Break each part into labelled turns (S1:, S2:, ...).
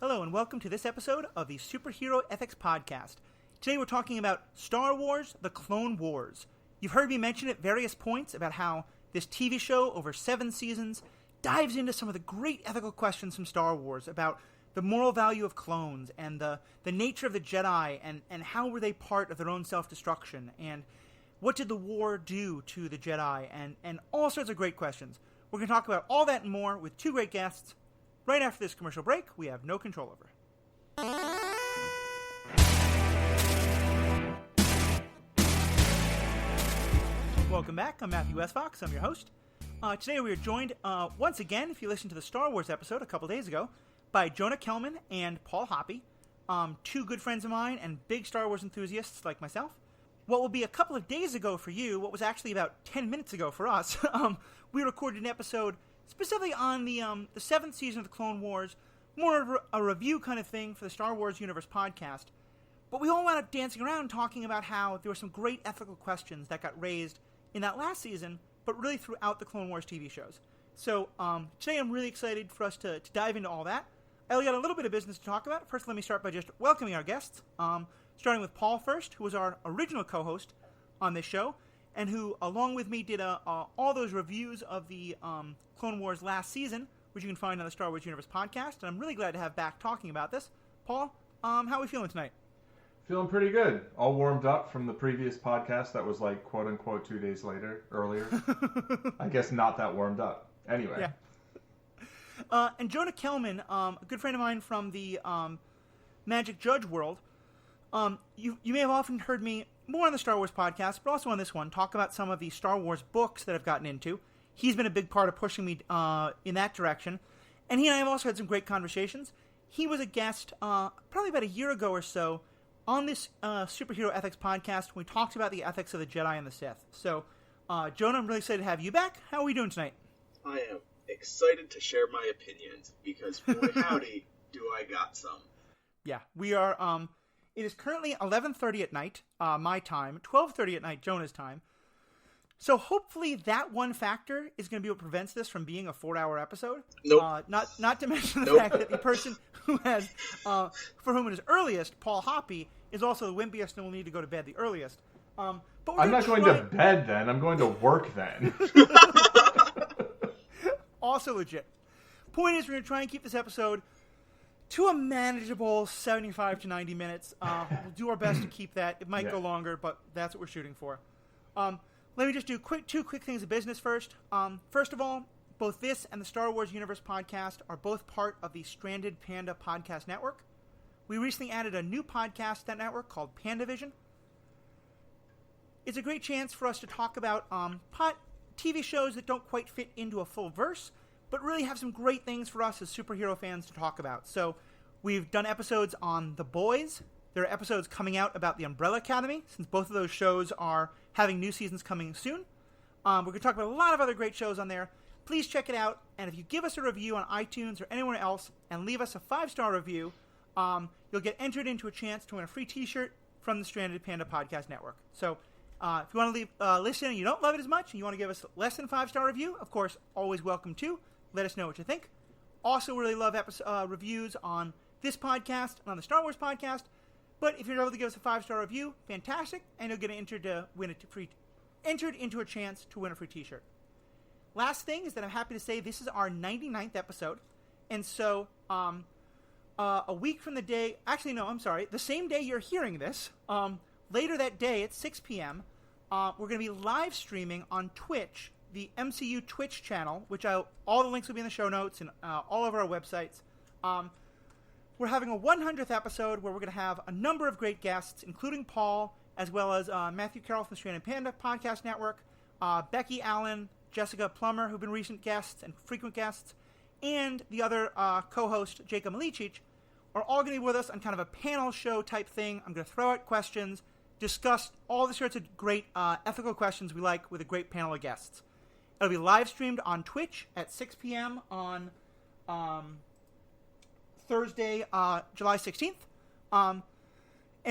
S1: Hello and welcome to this episode of the Superhero Ethics Podcast. Today we're talking about Star Wars: The Clone Wars. You've heard me mention at various points about how this TV show over 7 seasons dives into some of the great ethical questions from Star Wars about the moral value of clones and the nature of the Jedi and how were they part of their own self-destruction and what did the war do to the Jedi and all sorts of great questions. We're going to talk about all that and more with 2 great guests. Right after this commercial break, we have no control over. Welcome back. I'm Matthew S. Fox. I'm your host. Today we are joined once again, if you listened to the Star Wars episode a couple days ago, by Jonah Kellman and Paul Hoppe, 2 good friends of mine and big Star Wars enthusiasts like myself. What will be a couple of days ago for you, what was actually about 10 minutes ago for us, we recorded an episode specifically on the 7th season of the Clone Wars, more of a review kind of thing for the Star Wars Universe podcast. But we all wound up dancing around talking about how there were some great ethical questions that got raised in that last season, but really throughout the Clone Wars TV shows. So today I'm really excited for us to dive into all that. I only got a little bit of business to talk about. First, let me start by just welcoming our guests, starting with Paul first, who was our original co-host on this show, and who, along with me, did all those reviews of the Clone Wars last season, which you can find on the Star Wars Universe podcast, and I'm really glad to have back talking about this. Paul, how are we feeling tonight?
S2: Feeling pretty good. All warmed up from the previous podcast that was like, quote-unquote, 2 days earlier. I guess not that warmed up. Anyway.
S1: Yeah. And Jonah Kellman, a good friend of mine from the Magic Judge world, you may have often heard me, more on the Star Wars podcast, but also on this one, talk about some of the Star Wars books that I've gotten into. He's been a big part of pushing me in that direction. And he and I have also had some great conversations. He was a guest probably about a year ago or so on this Superhero Ethics podcast when we talked about the ethics of the Jedi and the Sith. So, Jonah, I'm really excited to have you back. How are we doing tonight?
S3: I am excited to share my opinions because, boy, howdy, do I got some.
S1: Yeah, we are... It is currently 11:30 at night, my time, 12:30 at night, Jonah's time. So hopefully that one factor is going to be what prevents this from being a 4-hour episode.
S3: Nope.
S1: Not to mention the fact that the person who has, for whom it is earliest, Paul Hoppe, is also the wimpiest and will need to go to bed the earliest. But
S2: I'm not going to bed then. I'm going to work then.
S1: Also legit. Point is, we're going to try and keep this episode to a manageable 75 to 90 minutes. We'll do our best to keep that. It might go longer, but that's what we're shooting for. Let me just do 2 quick things of business first. First of all, both this and the Star Wars Universe podcast are both part of the Stranded Panda Podcast Network. We recently added a new podcast to that network called PandaVision. It's a great chance for us to talk about TV shows that don't quite fit into a full verse, but really have some great things for us as superhero fans to talk about. So we've done episodes on The Boys. There are episodes coming out about the Umbrella Academy, since both of those shows are having new seasons coming soon. We're going to talk about a lot of other great shows on there. Please check it out. And if you give us a review on iTunes or anywhere else and leave us a 5-star review, you'll get entered into a chance to win a free t-shirt from the Stranded Panda Podcast Network. So if you want to leave listen and you don't love it as much and you want to give us less than 5-star review, of course, always welcome to. Let us know what you think. Also, really love reviews on this podcast and on the Star Wars podcast. But if you're able to give us a 5-star review, fantastic, and you'll get entered into a chance to win a free t-shirt. Last thing is that I'm happy to say this is our 99th episode. And so a week from the day... Actually, no, I'm sorry. The same day you're hearing this, later that day at 6 p.m., we're going to be live streaming on Twitch, the MCU Twitch channel, which all the links will be in the show notes and all over our websites. We're having a 100th episode where we're going to have a number of great guests, including Paul, as well as Matthew Carroll from the Stranded Panda Podcast Network, Becky Allen, Jessica Plummer, who've been recent guests and frequent guests, and the other co-host, Jacob Malicic, are all going to be with us on kind of a panel show type thing. I'm going to throw out questions, discuss all the sorts of great ethical questions we like with a great panel of guests. It'll be live streamed on Twitch at 6 p.m. on Thursday, July 16th. And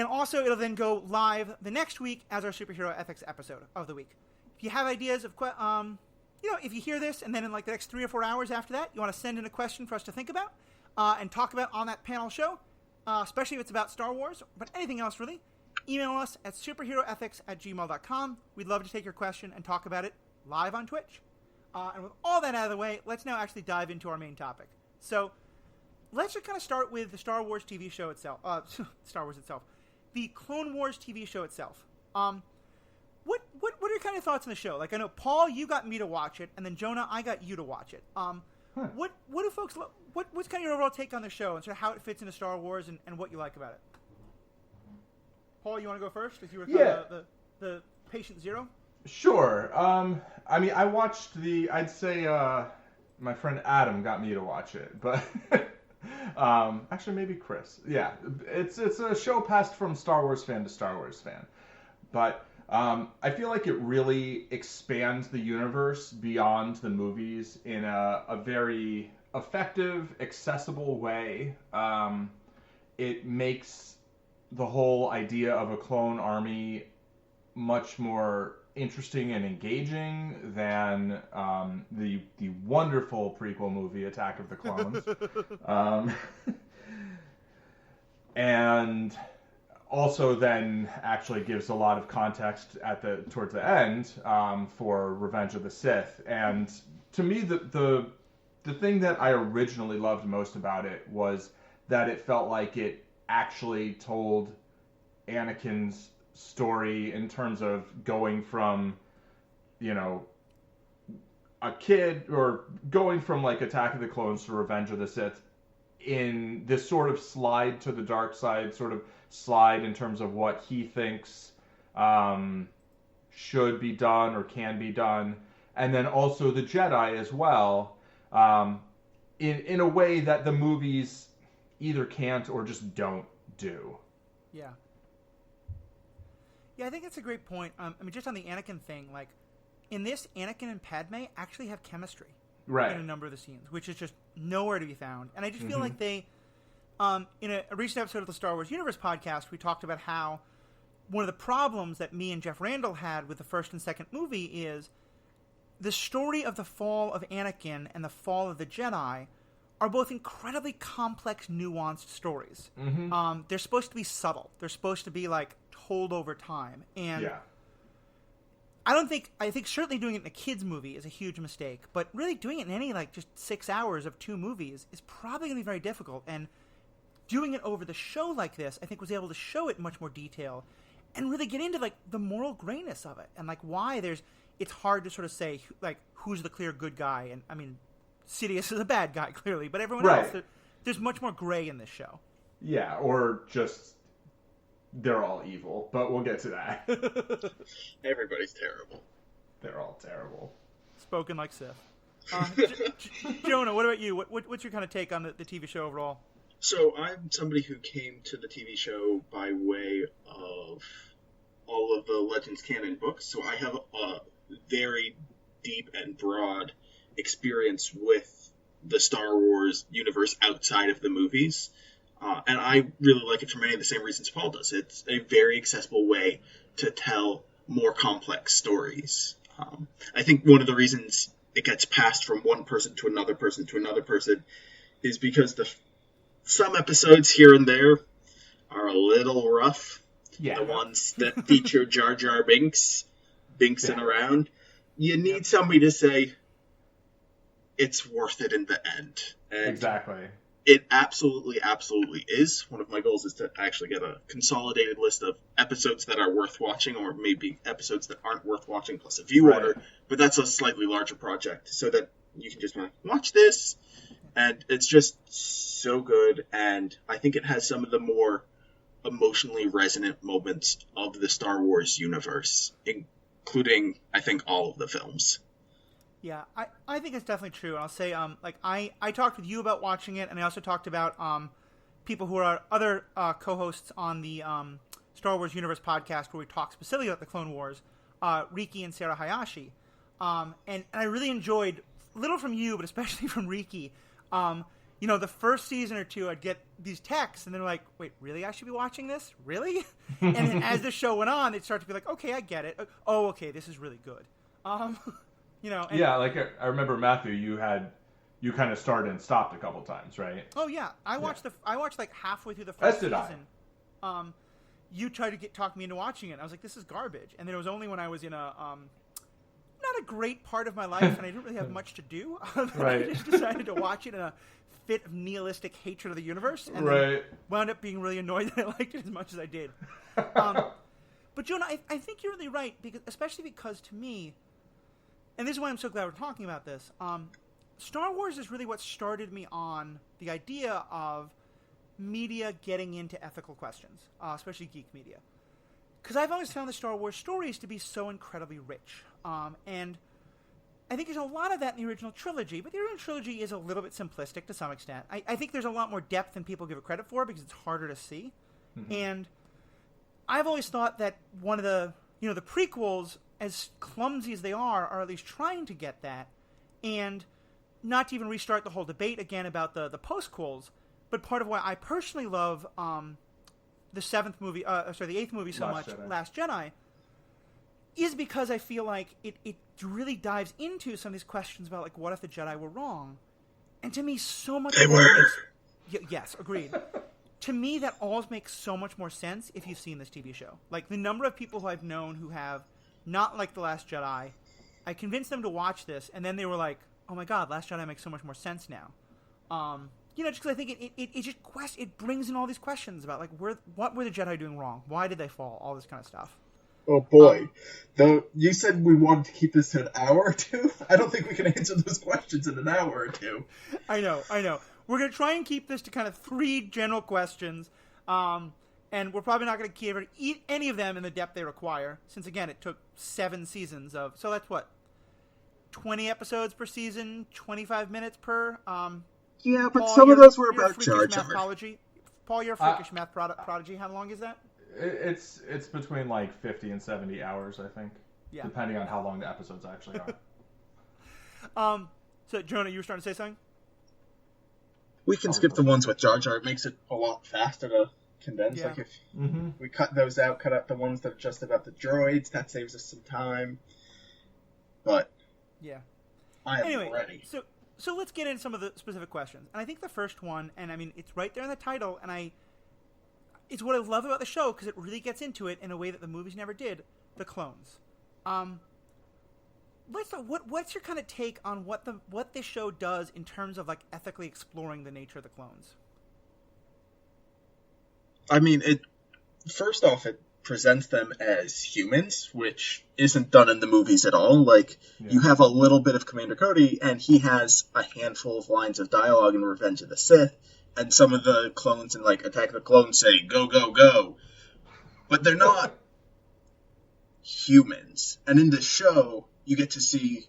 S1: also, it'll then go live the next week as our Superhero Ethics episode of the week. If you have ideas of, if you hear this and then in like the next 3 or 4 hours after that, you want to send in a question for us to think about, and talk about on that panel show, especially if it's about Star Wars, but anything else really, email us at superheroethics@gmail.com. We'd love to take your question and talk about it live on Twitch. And with all that out of the way, let's now actually dive into our main topic. So let's just kind of start with the Star Wars TV show itself. Star Wars itself. The Clone Wars TV show itself. What are your kind of thoughts on the show? Like, I know, Paul, you got me to watch it, and then Jonah, I got you to watch it. What do folks... What's kind of your overall take on the show and sort of how it fits into Star Wars and what you like about it? Paul, you want to go first? If you were kind of the patient zero?
S2: Sure. I mean, I watched I'd say my friend Adam got me to watch it, but actually maybe Chris. Yeah, it's a show passed from Star Wars fan to Star Wars fan, but I feel like it really expands the universe beyond the movies in a very effective, accessible way. It makes the whole idea of a clone army much more interesting and engaging than the wonderful prequel movie Attack of the Clones. And also then actually gives a lot of context towards the end for Revenge of the Sith. And to me, the thing that I originally loved most about it was that it felt like it actually told Anakin's story in terms of going from, a kid, or going from like Attack of the Clones to Revenge of the Sith in this sort of slide to the dark side, sort of slide in terms of what he thinks should be done or can be done, and then also the Jedi as well, in a way that the movies either can't or just don't do.
S1: Yeah. Yeah, I think that's a great point. I mean, just on the Anakin thing, like, in this, Anakin and Padme actually have chemistry.
S2: Right.
S1: In a number of the scenes, which is just nowhere to be found. And I just feel like they, in a recent episode of the Star Wars Universe podcast, we talked about how one of the problems that me and Jeff Randall had with the first and second movie is the story of the fall of Anakin and the fall of the Jedi are both incredibly complex, nuanced stories. They're supposed to be subtle. They're supposed to be, like, told over time. And I think certainly doing it in a kid's movie is a huge mistake, but really doing it in any, like, just 6 hours of 2 movies is probably going to be very difficult. And doing it over the show like this, I think, was able to show it in much more detail and really get into, like, the moral grayness of it and, like, why it's hard to sort of say, like, who's the clear good guy. And, I mean, Sidious is a bad guy, clearly, but everyone else, there's much more gray in this show.
S2: Yeah, or just they're all evil, but we'll get to that.
S3: Everybody's terrible.
S2: They're all terrible.
S1: Spoken like Sith. Jonah, what about you? What's your kind of take on the TV show overall?
S3: So I'm somebody who came to the TV show by way of all of the Legends canon books, so I have a very deep and broad experience with the Star Wars universe outside of the movies. And I really like it for many of the same reasons Paul does. It's a very accessible way to tell more complex stories. I think one of the reasons it gets passed from one person to another person to another person is because some episodes here and there are a little rough.
S2: Yeah.
S3: The ones that feature Jar Jar Binksing around. You need somebody to say, it's worth it in the end. And
S2: exactly.
S3: It absolutely, absolutely is. One of my goals is to actually get a consolidated list of episodes that are worth watching, or maybe episodes that aren't worth watching, plus a view order. But that's a slightly larger project, so that you can just watch this, and it's just so good. And I think it has some of the more emotionally resonant moments of the Star Wars universe, including, I think, all of the films.
S1: Yeah, I think it's definitely true. And I'll say, I talked with you about watching it, and I also talked about people who are other co-hosts on the Star Wars Universe podcast, where we talk specifically about the Clone Wars, Riki and Sarah Hayashi. And I really enjoyed, little from you, but especially from Riki. The first season or two, I'd get these texts, and they're like, wait, really? I should be watching this? Really? And then as the show went on, they'd start to be like, okay, I get it. Oh, okay, this is really good. I remember,
S2: Matthew, you you kind of started and stopped a couple times, right?
S1: Oh yeah, I watched like halfway through the
S2: As
S1: first
S2: did I.
S1: season. You tried to talk me into watching it. I was like, this is garbage. And then it was only when I was in a not a great part of my life, and I didn't really have much to do.
S2: Right.
S1: I just decided to watch it in a fit of nihilistic hatred of the universe, and then wound up being really annoyed that I liked it as much as I did. But Jonah, I think you're really right, especially because to me, and this is why I'm so glad we're talking about this, Star Wars is really what started me on the idea of media getting into ethical questions, especially geek media. Because I've always found the Star Wars stories to be so incredibly rich. And I think there's a lot of that in the original trilogy, but the original trilogy is a little bit simplistic to some extent. I think there's a lot more depth than people give it credit for because it's harder to see. Mm-hmm. And I've always thought that one of the prequels, as clumsy as they are at least trying to get that. And not to even restart the whole debate again about the postquels, but part of why I personally love the eighth movie so much, Last Jedi, is because I feel like it really dives into some of these questions about, like, what if the Jedi were wrong? And to me, so much
S3: they were.
S1: Yes, agreed. To me, that all makes so much more sense if you've seen this TV show. Like, the number of people who I've known who have not liked The Last Jedi, I convinced them to watch this, and then they were like, oh my god, Last Jedi makes so much more sense now. Just because I think it brings in all these questions about, like, what were the Jedi doing wrong? Why did they fall? All this kind of stuff.
S3: Oh boy. Though you said we wanted to keep this to an hour or two. I don't think we can answer those questions in an hour or two.
S1: I know. We're going to try and keep this to kind of 3 general questions. And we're probably not going to cover any of them in the depth they require, since, again, it took 7 seasons of... So that's what? 20 episodes per season, 25 minutes per...
S3: Yeah, but
S1: Paul,
S3: some of those were about Jar Jar.
S1: Paul, you're a freakish math prodigy. How long is that?
S2: It's between like 50 and 70 hours, I think. Yeah. Depending on how long the episodes actually are.
S1: So, Jonah, you were starting to say something?
S3: We can skip the ones with Jar Jar. It makes it a lot faster to condense.
S1: Yeah.
S3: Like if we cut those out, cut out the ones that are just about the droids, that saves us some time. But
S1: yeah,
S3: I am ready.
S1: So let's get into some of the specific questions. And I think the first one, and I mean, it's right there in the title, and it's what I love about the show because it really gets into it in a way that the movies never did. The clones. What's your kind of take on what this show does in terms of, like, ethically exploring the nature of the clones?
S3: I mean, first off, it presents them as humans, which isn't done in the movies at all. Like, you have a little bit of Commander Cody, and he has a handful of lines of dialogue in Revenge of the Sith, and some of the clones in, like, Attack of the Clones say, go, go, go. But they're not humans. And in the show, you get to see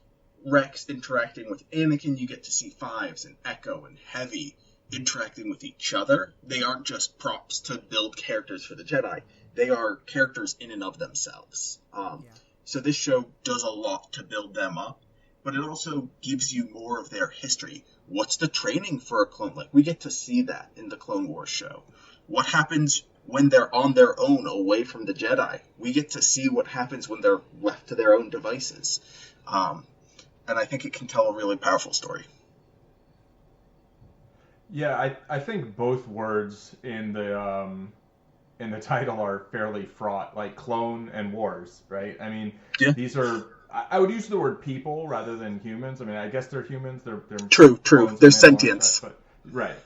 S3: Rex interacting with Anakin, you get to see Fives and Echo and Heavy interacting with each other. They aren't just props to build characters for the Jedi. They are characters in and of themselves. So this show does a lot to build them up, but it also gives you more of their history. What's the training for a clone like? We get to see that in the Clone Wars show. What happens when they're on their own away from the Jedi? We get to see what happens when they're left to their own devices. And I think it can tell a really powerful story.
S2: Yeah, I think both words in the title are fairly fraught, like clone and wars, right? I mean, these are... I would use the word people rather than humans. I mean, I guess they're humans. They're
S3: true. They're sentients.
S2: Right.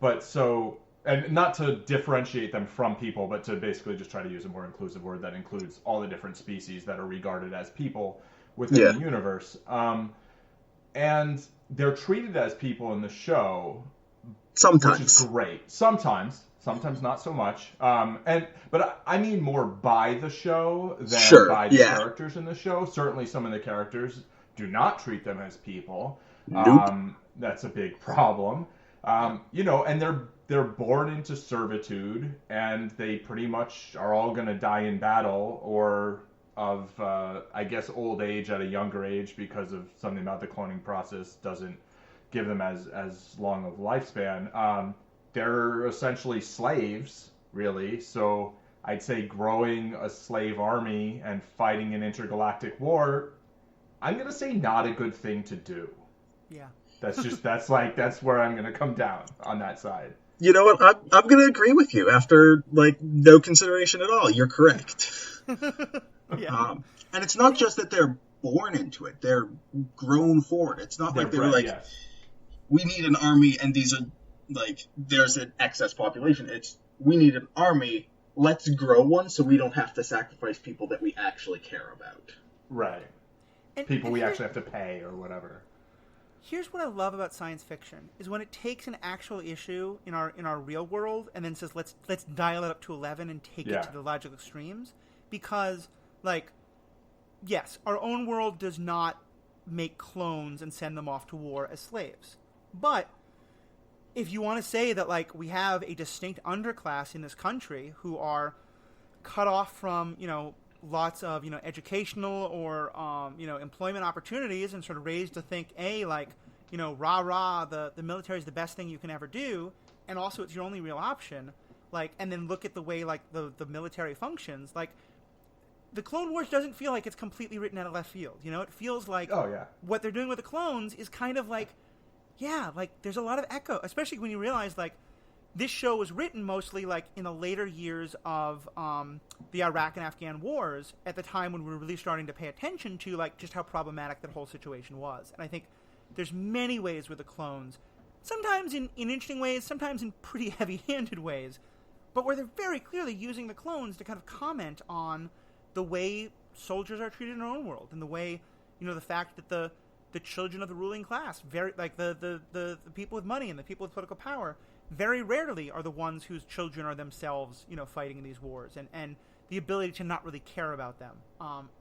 S2: But so... And not to differentiate them from people, but to basically just try to use a more inclusive word that includes all the different species that are regarded as people within the universe. And they're treated as people in the show.
S3: Sometimes.
S2: Which is great. Sometimes not so much. But I mean more by the show than by the characters in the show. Certainly some of the characters do not treat them as people.
S3: Nope.
S2: That's a big problem. And they're born into servitude, and they pretty much are all going to die in battle or of, I guess, old age at a younger age because of something about the cloning process doesn't give them as long of lifespan. They're essentially slaves, really. So I'd say growing a slave army and fighting an intergalactic war, I'm going to say not a good thing to do.
S1: Yeah.
S2: That's where I'm gonna come down on that side.
S3: You know what? I'm gonna agree with you after no consideration at all. You're correct.
S1: Yeah.
S3: And it's not just that they're born into it; they're grown for it. It's not like they're
S2: yes.
S3: We need an army, and these are there's an excess population. It's we need an army. Let's grow one so we don't have to sacrifice people that we actually care about.
S2: Right. People we actually have to pay or whatever.
S1: Here's what I love about science fiction is when it takes an actual issue in our real world and then says let's dial it up to 11 and take it to the logical extremes, because yes, our own world does not make clones and send them off to war as slaves. But if you want to say that we have a distinct underclass in this country who are cut off from lots of educational or employment opportunities and sort of raised to think rah rah, the military is the best thing you can ever do, and also it's your only real option, and then look at the way the military functions, the Clone Wars doesn't feel like it's completely written out of left field. It feels like what they're doing with the clones is kind of there's a lot of echo, especially when you realize this show was written mostly in the later years of the Iraq and Afghan wars, at the time when we were really starting to pay attention to just how problematic that whole situation was. And I think there's many ways with the clones, sometimes in interesting ways, sometimes in pretty heavy-handed ways, but where they're very clearly using the clones to kind of comment on the way soldiers are treated in our own world, and the way the fact that the children of the ruling class, very the people with money and the people with political power, very rarely are the ones whose children are themselves, fighting in these wars, and the ability to not really care about them,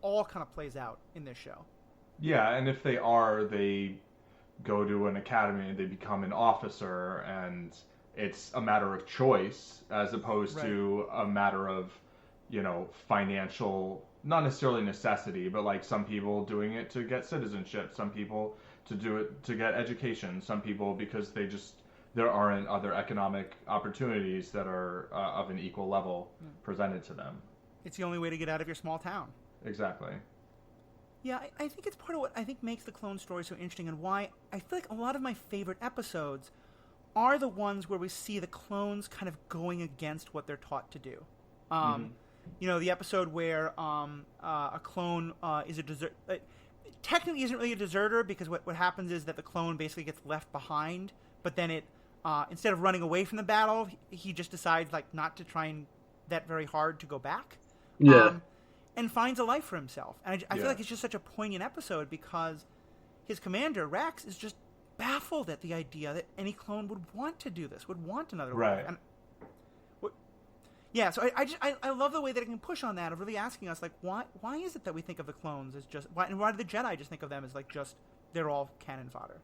S1: all kind of plays out in this show.
S2: Yeah, and if they are, they go to an academy and they become an officer, and it's a matter of choice as opposed to a matter of, financial, not necessarily necessity, but some people doing it to get citizenship, some people to do it to get education, some people because there aren't other economic opportunities that are of an equal level presented to them.
S1: It's the only way to get out of your small town.
S2: Exactly.
S1: Yeah, I think it's part of what I think makes the clone story so interesting, and why I feel like a lot of my favorite episodes are the ones where we see the clones kind of going against what they're taught to do. The episode where a clone is a desert. Technically isn't really a deserter, because what happens is that the clone basically gets left behind, but then it instead of running away from the battle, he just decides not to try and that very hard to go back.
S3: Yeah.
S1: And finds a life for himself. And I feel like it's just such a poignant episode, because his commander, Rex, is just baffled at the idea that any clone would want to do this, would want another life. And so I love the way that it can push on that, of really asking us, why is it that we think of the clones as just, why do the Jedi just think of them as just, they're all cannon fodder?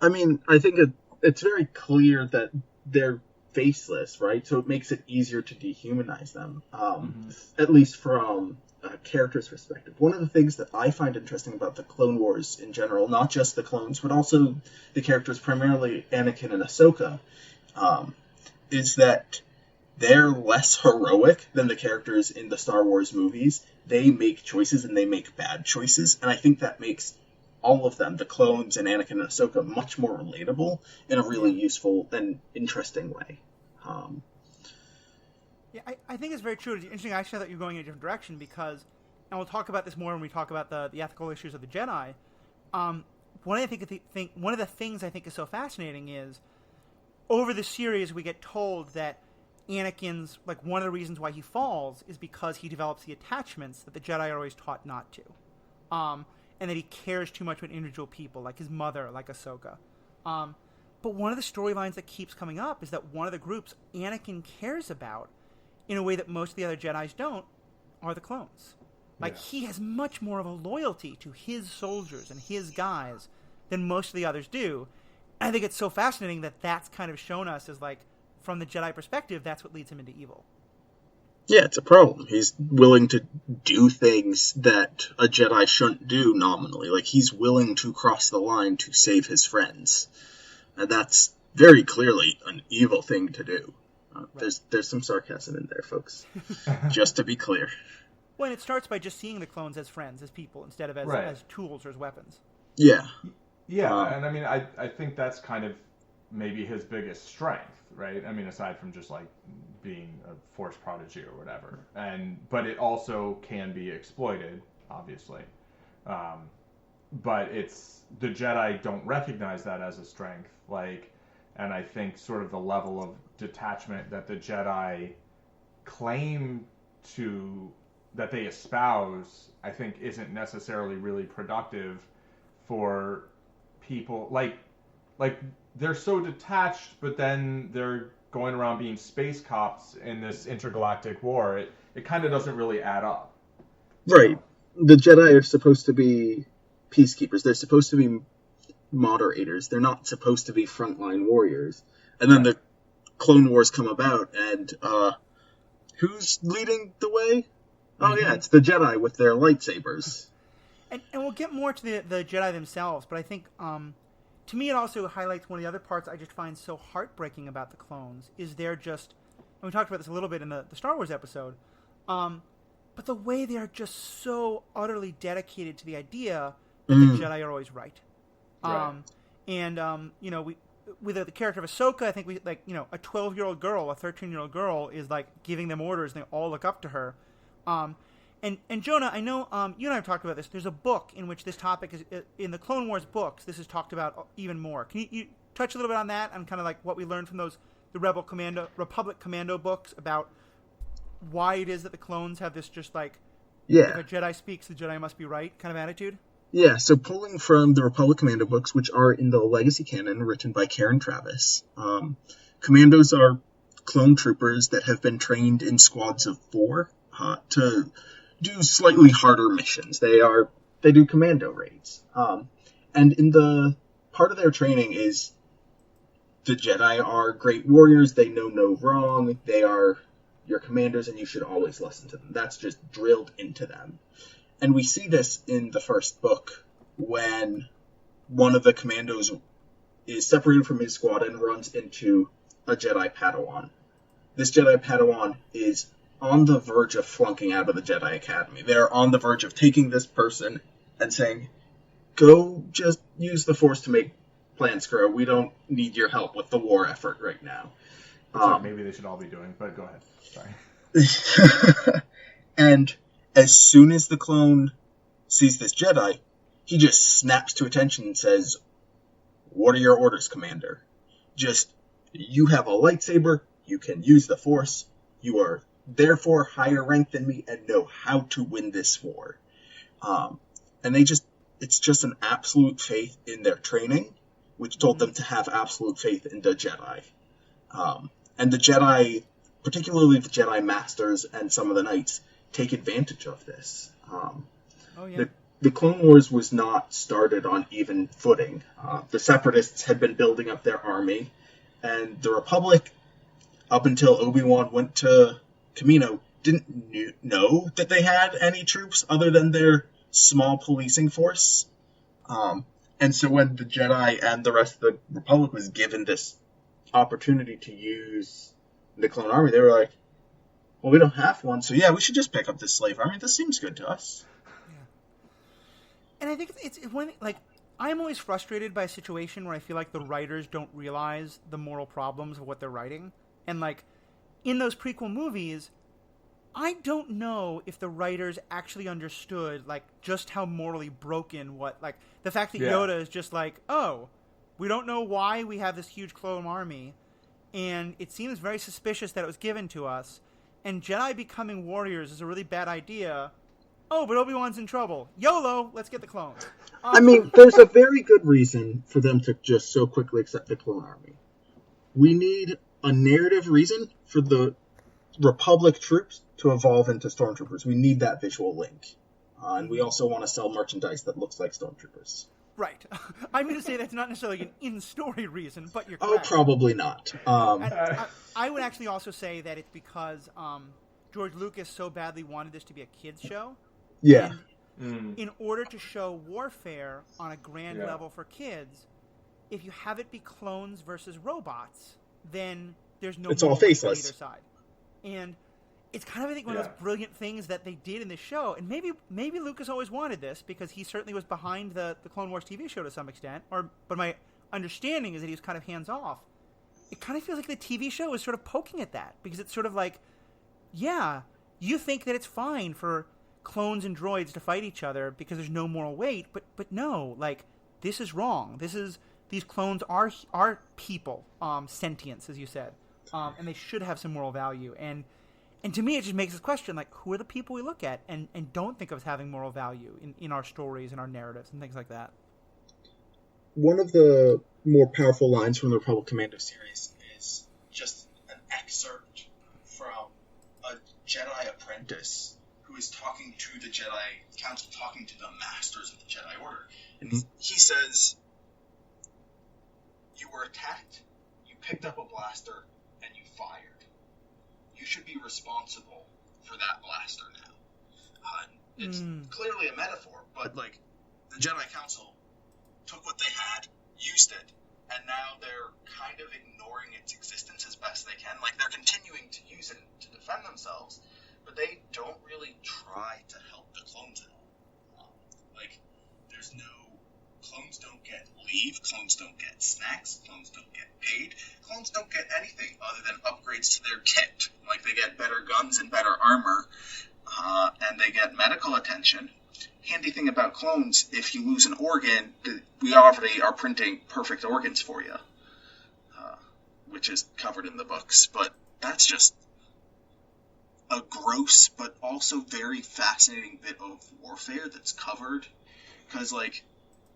S3: I mean, I think it's very clear that they're faceless, right? So it makes it easier to dehumanize them, at least from a character's perspective. One of the things that I find interesting about the Clone Wars in general, not just the clones, but also the characters, primarily Anakin and Ahsoka, is that they're less heroic than the characters in the Star Wars movies. They make choices, and they make bad choices, and I think that makes all of them, the clones and Anakin and Ahsoka, much more relatable in a really useful and interesting way.
S1: I think it's very true. It's interesting. Actually, I thought you were going in a different direction, because, and we'll talk about this more when we talk about the ethical issues of the Jedi. One of the things I think is so fascinating is, over the series, we get told that Anakin's, one of the reasons why he falls is because he develops the attachments that the Jedi are always taught not to. And that he cares too much about individual people, like his mother, like Ahsoka. But one of the storylines that keeps coming up is that one of the groups Anakin cares about, in a way that most of the other Jedis don't, are the clones. He has much more of a loyalty to his soldiers and his guys than most of the others do. And I think it's so fascinating that that's kind of shown us as, from the Jedi perspective, that's what leads him into evil.
S3: Yeah, it's a problem. He's willing to do things that a Jedi shouldn't do nominally. He's willing to cross the line to save his friends. And that's very clearly an evil thing to do. There's some sarcasm in there, folks. Just to be clear.
S1: Well, and it starts by just seeing the clones as friends, as people, instead of as tools or as weapons.
S3: Yeah.
S2: Yeah, and I mean, I think that's kind of maybe his biggest strength, right? I mean, aside from just like being a force prodigy or whatever, but it also can be exploited, obviously. But the Jedi don't recognize that as a strength, like, and I think sort of the level of detachment that the Jedi claim that they espouse, I think isn't necessarily really productive for people like they're so detached, but then they're going around being space cops in this intergalactic war. It kind of doesn't really add up.
S3: Right. The Jedi are supposed to be peacekeepers. They're supposed to be moderators. They're not supposed to be frontline warriors. And then the Clone Wars come about, and who's leading the way? Oh, yeah, it's the Jedi with their lightsabers.
S1: And we'll get more to the Jedi themselves, but I think, to me, it also highlights one of the other parts I just find so heartbreaking about the clones, is they're just, and we talked about this a little bit in the Star Wars episode, but the way they are just so utterly dedicated to the idea that the Jedi are always right. And, you know, with the character of Ahsoka, I think we, like, you know, a 12-year-old girl, a 13-year-old girl is, like, giving them orders, and they all look up to her. And Jonah, I know you and I have talked about this. There's a book in which this topic is, in the Clone Wars books, this is talked about even more. Can you touch a little bit on that, and kind of like what we learned from the Republic Commando books about why it is that the clones have this just like, if a Jedi speaks, the Jedi must be right kind of attitude?
S3: Yeah, so pulling from the Republic Commando books, which are in the Legacy canon, written by Karen Travis, commandos are clone troopers that have been trained in squads of 4 to do slightly harder missions. They do commando raids. And in the part of their training is the Jedi are great warriors. They know no wrong. They are your commanders, and you should always listen to them. That's just drilled into them. And we see this in the first book when one of the commandos is separated from his squad and runs into a Jedi Padawan. This Jedi Padawan is on the verge of flunking out of the Jedi Academy. They're on the verge of taking this person and saying, go just use the Force to make plans grow. We don't need your help with the war effort right now.
S2: Like maybe they should all be doing, but go ahead. Sorry.
S3: And as soon as the clone sees this Jedi, he just snaps to attention and says, what are your orders, Commander? Just, you have a lightsaber, you can use the Force, you are therefore higher ranked than me and know how to win this war. And it's just an absolute faith in their training, which told them to have absolute faith in the Jedi. And the Jedi, particularly the Jedi Masters and some of the Knights, take advantage of this. The Clone Wars was not started on even footing. The Separatists had been building up their army, and the Republic, up until Obi-Wan went to Kamino, didn't know that they had any troops other than their small policing force. And so when the Jedi and the rest of the Republic was given this opportunity to use the clone army, they were like, well, we don't have one, so yeah, we should just pick up this slave army. This seems good to us.
S1: Yeah. And I think it's when, like, I'm always frustrated by a situation where I feel like the writers don't realize the moral problems of what they're writing. And, like, in those prequel movies, I don't know if the writers actually understood, like, just how morally broken the fact that Yoda is just like, oh, we don't know why we have this huge clone army, and it seems very suspicious that it was given to us, and Jedi becoming warriors is a really bad idea. Oh, but Obi-Wan's in trouble. YOLO, let's get the clones.
S3: I mean, there's a very good reason for them to just so quickly accept the clone army. We need a narrative reason for the Republic troops to evolve into stormtroopers. We need that visual link. And we also want to sell merchandise that looks like stormtroopers.
S1: Right. I'm going to say that's not necessarily an in-story reason, but you're correct.
S3: Oh, probably not.
S1: I would actually also say that it's because George Lucas so badly wanted this to be a kids' show.
S3: Yeah.
S1: And in order to show warfare on a grand level for kids, if you have it be clones versus robots, then there's no
S3: it's all faceless
S1: on either side. And it's kind of, I think, one of those brilliant things that they did in this show. And maybe Lucas always wanted this because he certainly was behind the Clone Wars TV show to some extent. But my understanding is that he was kind of hands off. It kind of feels like the TV show is sort of poking at that because it's sort of like, yeah, you think that it's fine for clones and droids to fight each other because there's no moral weight, but no, like, this is wrong. These clones are people, sentience, as you said, and they should have some moral value. And to me, it just makes us question, like, who are the people we look at and don't think of as having moral value in our stories and our narratives and things like that.
S3: One of the more powerful lines from the Republic Commando series is just an excerpt from a Jedi apprentice who is talking to the Jedi Council, talking to the masters of the Jedi Order. And he says, "You were attacked, you picked up a blaster, and you fired. You should be responsible for that blaster now." It's clearly a metaphor, but, like, the Jedi Council took what they had, used it, and now they're kind of ignoring its existence as best they can. Like, they're continuing to use it to defend themselves, but they don't really try to help the clones at all. There's no... Clones don't get leave, clones don't get snacks, clones don't get paid, clones don't get anything other than upgrades to their kit. Like, they get better guns and better armor, and they get medical attention. Handy thing about clones, if you lose an organ, we already are printing perfect organs for you, which is covered in the books. But that's just a gross but also very fascinating bit of warfare that's covered. Because, like,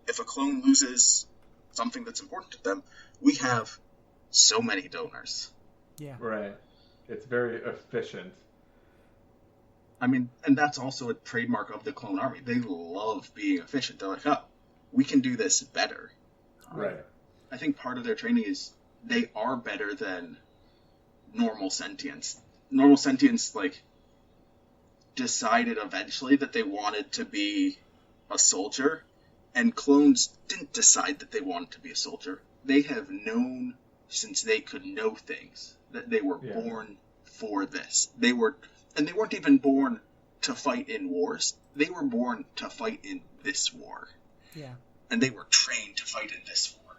S3: if a clone loses something that's important to them, we have so many donors.
S1: Yeah.
S2: Right. It's very efficient.
S3: I mean, and that's also a trademark of the clone army. They love being efficient. They're like, oh, we can do this better.
S2: Right.
S3: I think part of their training is they are better than normal sentience. Normal sentience, like, decided eventually that they wanted to be a soldier, and clones didn't decide that they wanted to be a soldier. They have known since they could know things that they were born for this. They weren't even born to fight in wars. They were born to fight in this war.
S1: Yeah.
S3: And they were trained to fight in this war.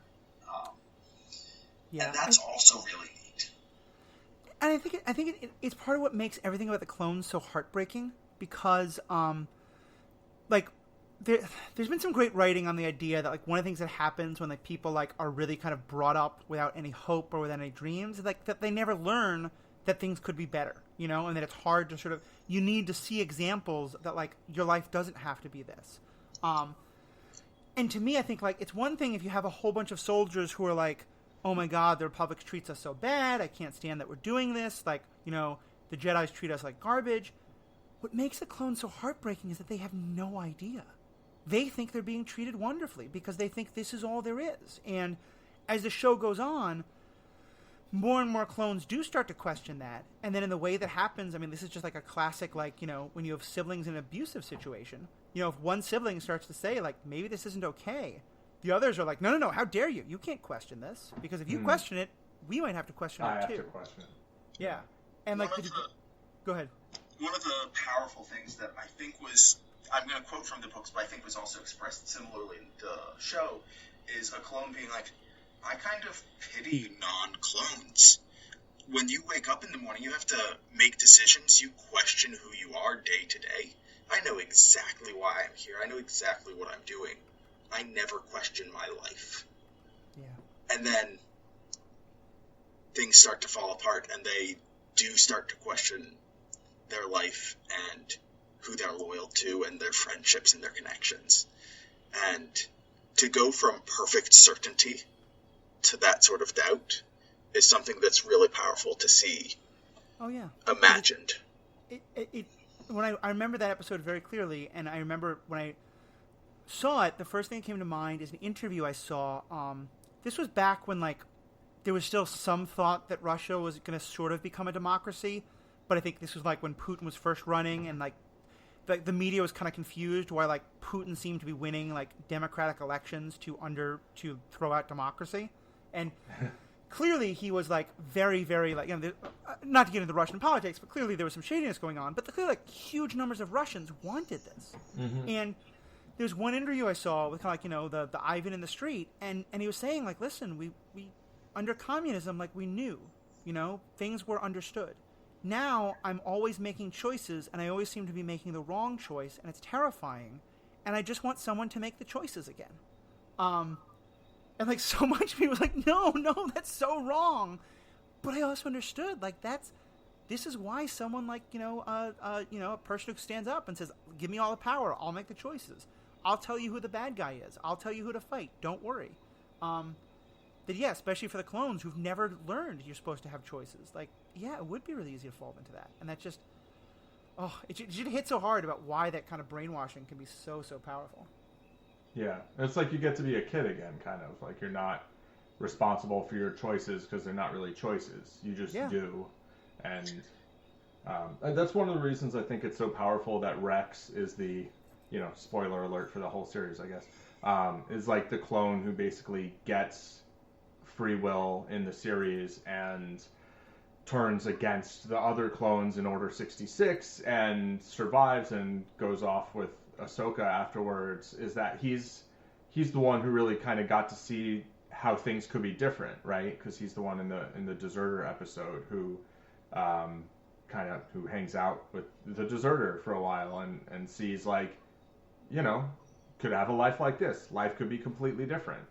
S3: And that's also really neat.
S1: And I think it's part of what makes everything about the clones so heartbreaking because, there's been some great writing on the idea that, like, one of the things that happens when, like, people, like, are really kind of brought up without any hope or without any dreams is, like, that they never learn that things could be better, you know, and that it's hard to sort of, you need to see examples that, like, your life doesn't have to be this. And to me, I think, like, it's one thing if you have a whole bunch of soldiers who are like, oh my God, the Republic treats us so bad, I can't stand that we're doing this, like, you know, the Jedis treat us like garbage. What makes the clones so heartbreaking is that they have no idea. They think they're being treated wonderfully because they think this is all there is. And as the show goes on, more and more clones do start to question that. And then in the way that happens, I mean, this is just like a classic, like, you know, when you have siblings in an abusive situation, you know, if one sibling starts to say, like, maybe this isn't okay, the others are like, no, how dare you? You can't question this. Because if you question it, we might have to question it too.
S2: I have to question it.
S1: Yeah. And, like, go ahead.
S3: One of the powerful things that I think was, I'm going to quote from the books, but I think was also expressed similarly in the show, is a clone being like, I kind of pity non-clones. When you wake up in the morning, you have to make decisions. You question who you are day to day. I know exactly why I'm here. I know exactly what I'm doing. I never question my life.
S1: Yeah.
S3: And then things start to fall apart, and they do start to question their life and who they're loyal to and their friendships and their connections. And to go from perfect certainty to that sort of doubt is something that's really powerful to see.
S1: Oh, yeah.
S3: Imagined.
S1: When I remember that episode very clearly, and I remember when I saw it, the first thing that came to mind is an interview I saw. This was back when, like, there was still some thought that Russia was going to sort of become a democracy, but I think this was, like, when Putin was first running, and, like, the media was kind of confused why, like, Putin seemed to be winning, like, democratic elections to throw out democracy. And clearly he was, like, very, very, like, you know, not to get into Russian politics, but clearly there was some shadiness going on. But clearly, like, huge numbers of Russians wanted this. Mm-hmm. And there's one interview I saw with kind of like, you know, the Ivan in the street, and he was saying, like, listen, we under communism, like, we knew, you know, things were understood. Now I'm always making choices, and I always seem to be making the wrong choice, and it's terrifying. And I just want someone to make the choices again. And like so much people was like, no, that's so wrong. But I also understood, like, this is why someone like, a person who stands up and says, give me all the power, I'll make the choices. I'll tell you who the bad guy is. I'll tell you who to fight. Don't worry. That, yeah, especially for the clones who've never learned you're supposed to have choices. Like, yeah, it would be really easy to fall into that. And that just, it should hit so hard about why that kind of brainwashing can be so, so powerful.
S2: Yeah, it's like you get to be a kid again, kind of. Like, you're not responsible for your choices because they're not really choices. You just do. And that's one of the reasons I think it's so powerful that Rex is the, spoiler alert for the whole series, I guess, is like the clone who basically gets free will in the series and turns against the other clones in Order 66 and survives and goes off with Ahsoka afterwards. Is that he's the one who really kind of got to see how things could be different, right? Because he's the one in the deserter episode who who hangs out with the deserter for a while and sees, like, could have a life like this. Life could be completely different.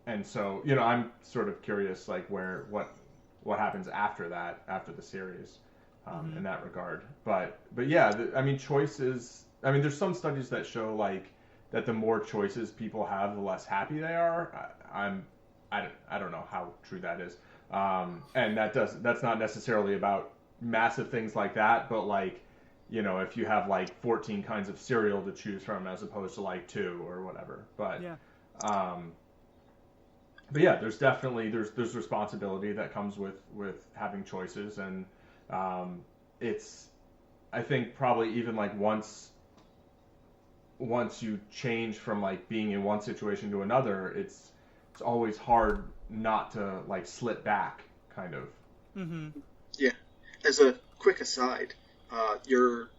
S2: And so, I'm sort of curious, like, what happens after that, after the series, in that regard. But yeah, choices. There's some studies that show, like, that the more choices people have, the less happy they are. I don't know how true that is. And that's not necessarily about massive things like that, but, like, if you have, like, 14 kinds of cereal to choose from as opposed to, like, 2 or whatever. But yeah. But yeah, there's definitely there's responsibility that comes with having choices, and it's, I think, probably even, like, once you change from, like, being in one situation to another, it's always hard not to, like, slip back, kind of.
S3: Mm-hmm. Yeah. As a quick aside, your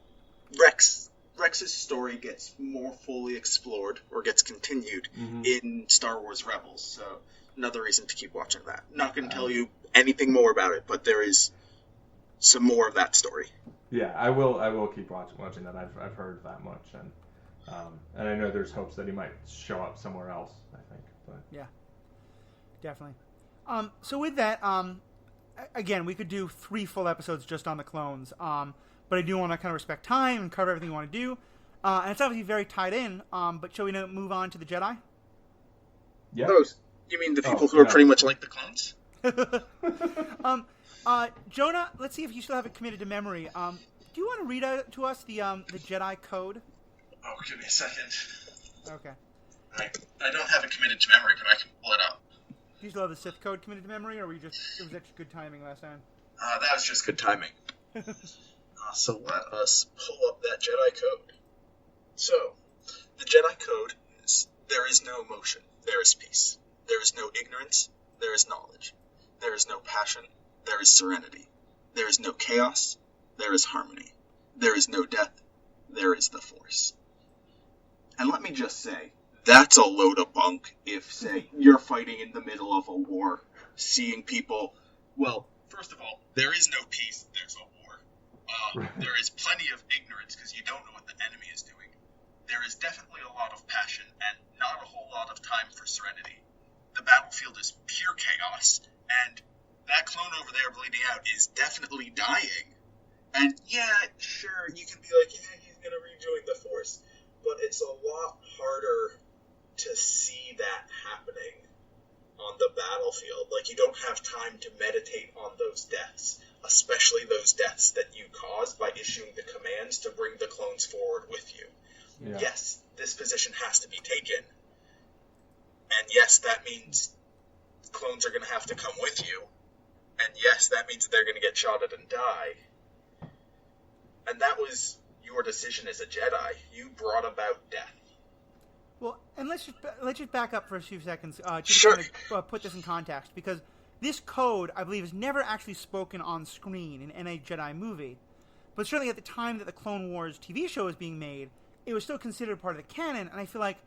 S3: Rex's story gets more fully explored or gets continued in Star Wars Rebels, so another reason to keep watching that. Not going to tell you anything more about it, but there is some more of that story.
S2: Yeah, I will keep watching that. I've heard that much, and I know there's hopes that he might show up somewhere else, I think. But
S1: yeah, definitely. So with that, again, we could do 3 full episodes just on the clones. But I do want to kind of respect time and cover everything we want to do. And it's obviously very tied in. But shall we move on to the Jedi?
S2: Yeah.
S3: Those. You mean the people who are pretty much like the clones?
S1: Jonah, let's see if you still have it committed to memory. Do you want to read out to us the Jedi code?
S3: Oh, give me a second.
S1: Okay.
S3: I don't have it committed to memory, but I can pull it up.
S1: Do you still have the Sith code committed to memory, or it was extra good timing last time?
S3: That was just good timing. So let us pull up that Jedi code. So, the Jedi code is, there is no emotion, there is peace. There is no ignorance, there is knowledge. There is no passion, there is serenity. There is no chaos, there is harmony. There is no death, there is the Force. And let me just say, that's a load of bunk if, say, you're fighting in the middle of a war, seeing people, well, first of all, there is no peace, there's a war. There is plenty of ignorance because you don't know what the enemy is doing. There is definitely a lot of passion and not a whole lot of time for serenity. The battlefield is pure chaos, and that clone over there bleeding out is definitely dying. And yeah, sure, you can be like, yeah, he's going to rejoin the Force, but it's a lot harder to see that happening on the battlefield. Like, you don't have time to meditate on those deaths, especially those deaths that you caused by issuing the commands to bring the clones forward with you. Yeah. Yes, this position has to be taken. And yes, that means clones are going to have to come with you. And yes, that means they're going to get shot at and die. And that was your decision as a Jedi. You brought about death. Well,
S1: and let's just back up for a few seconds.
S3: Sure.
S1: To kind of, put this in context, because this code, I believe, is never actually spoken on screen in any Jedi movie. But certainly at the time that the Clone Wars TV show was being made, it was still considered part of the canon. And I feel like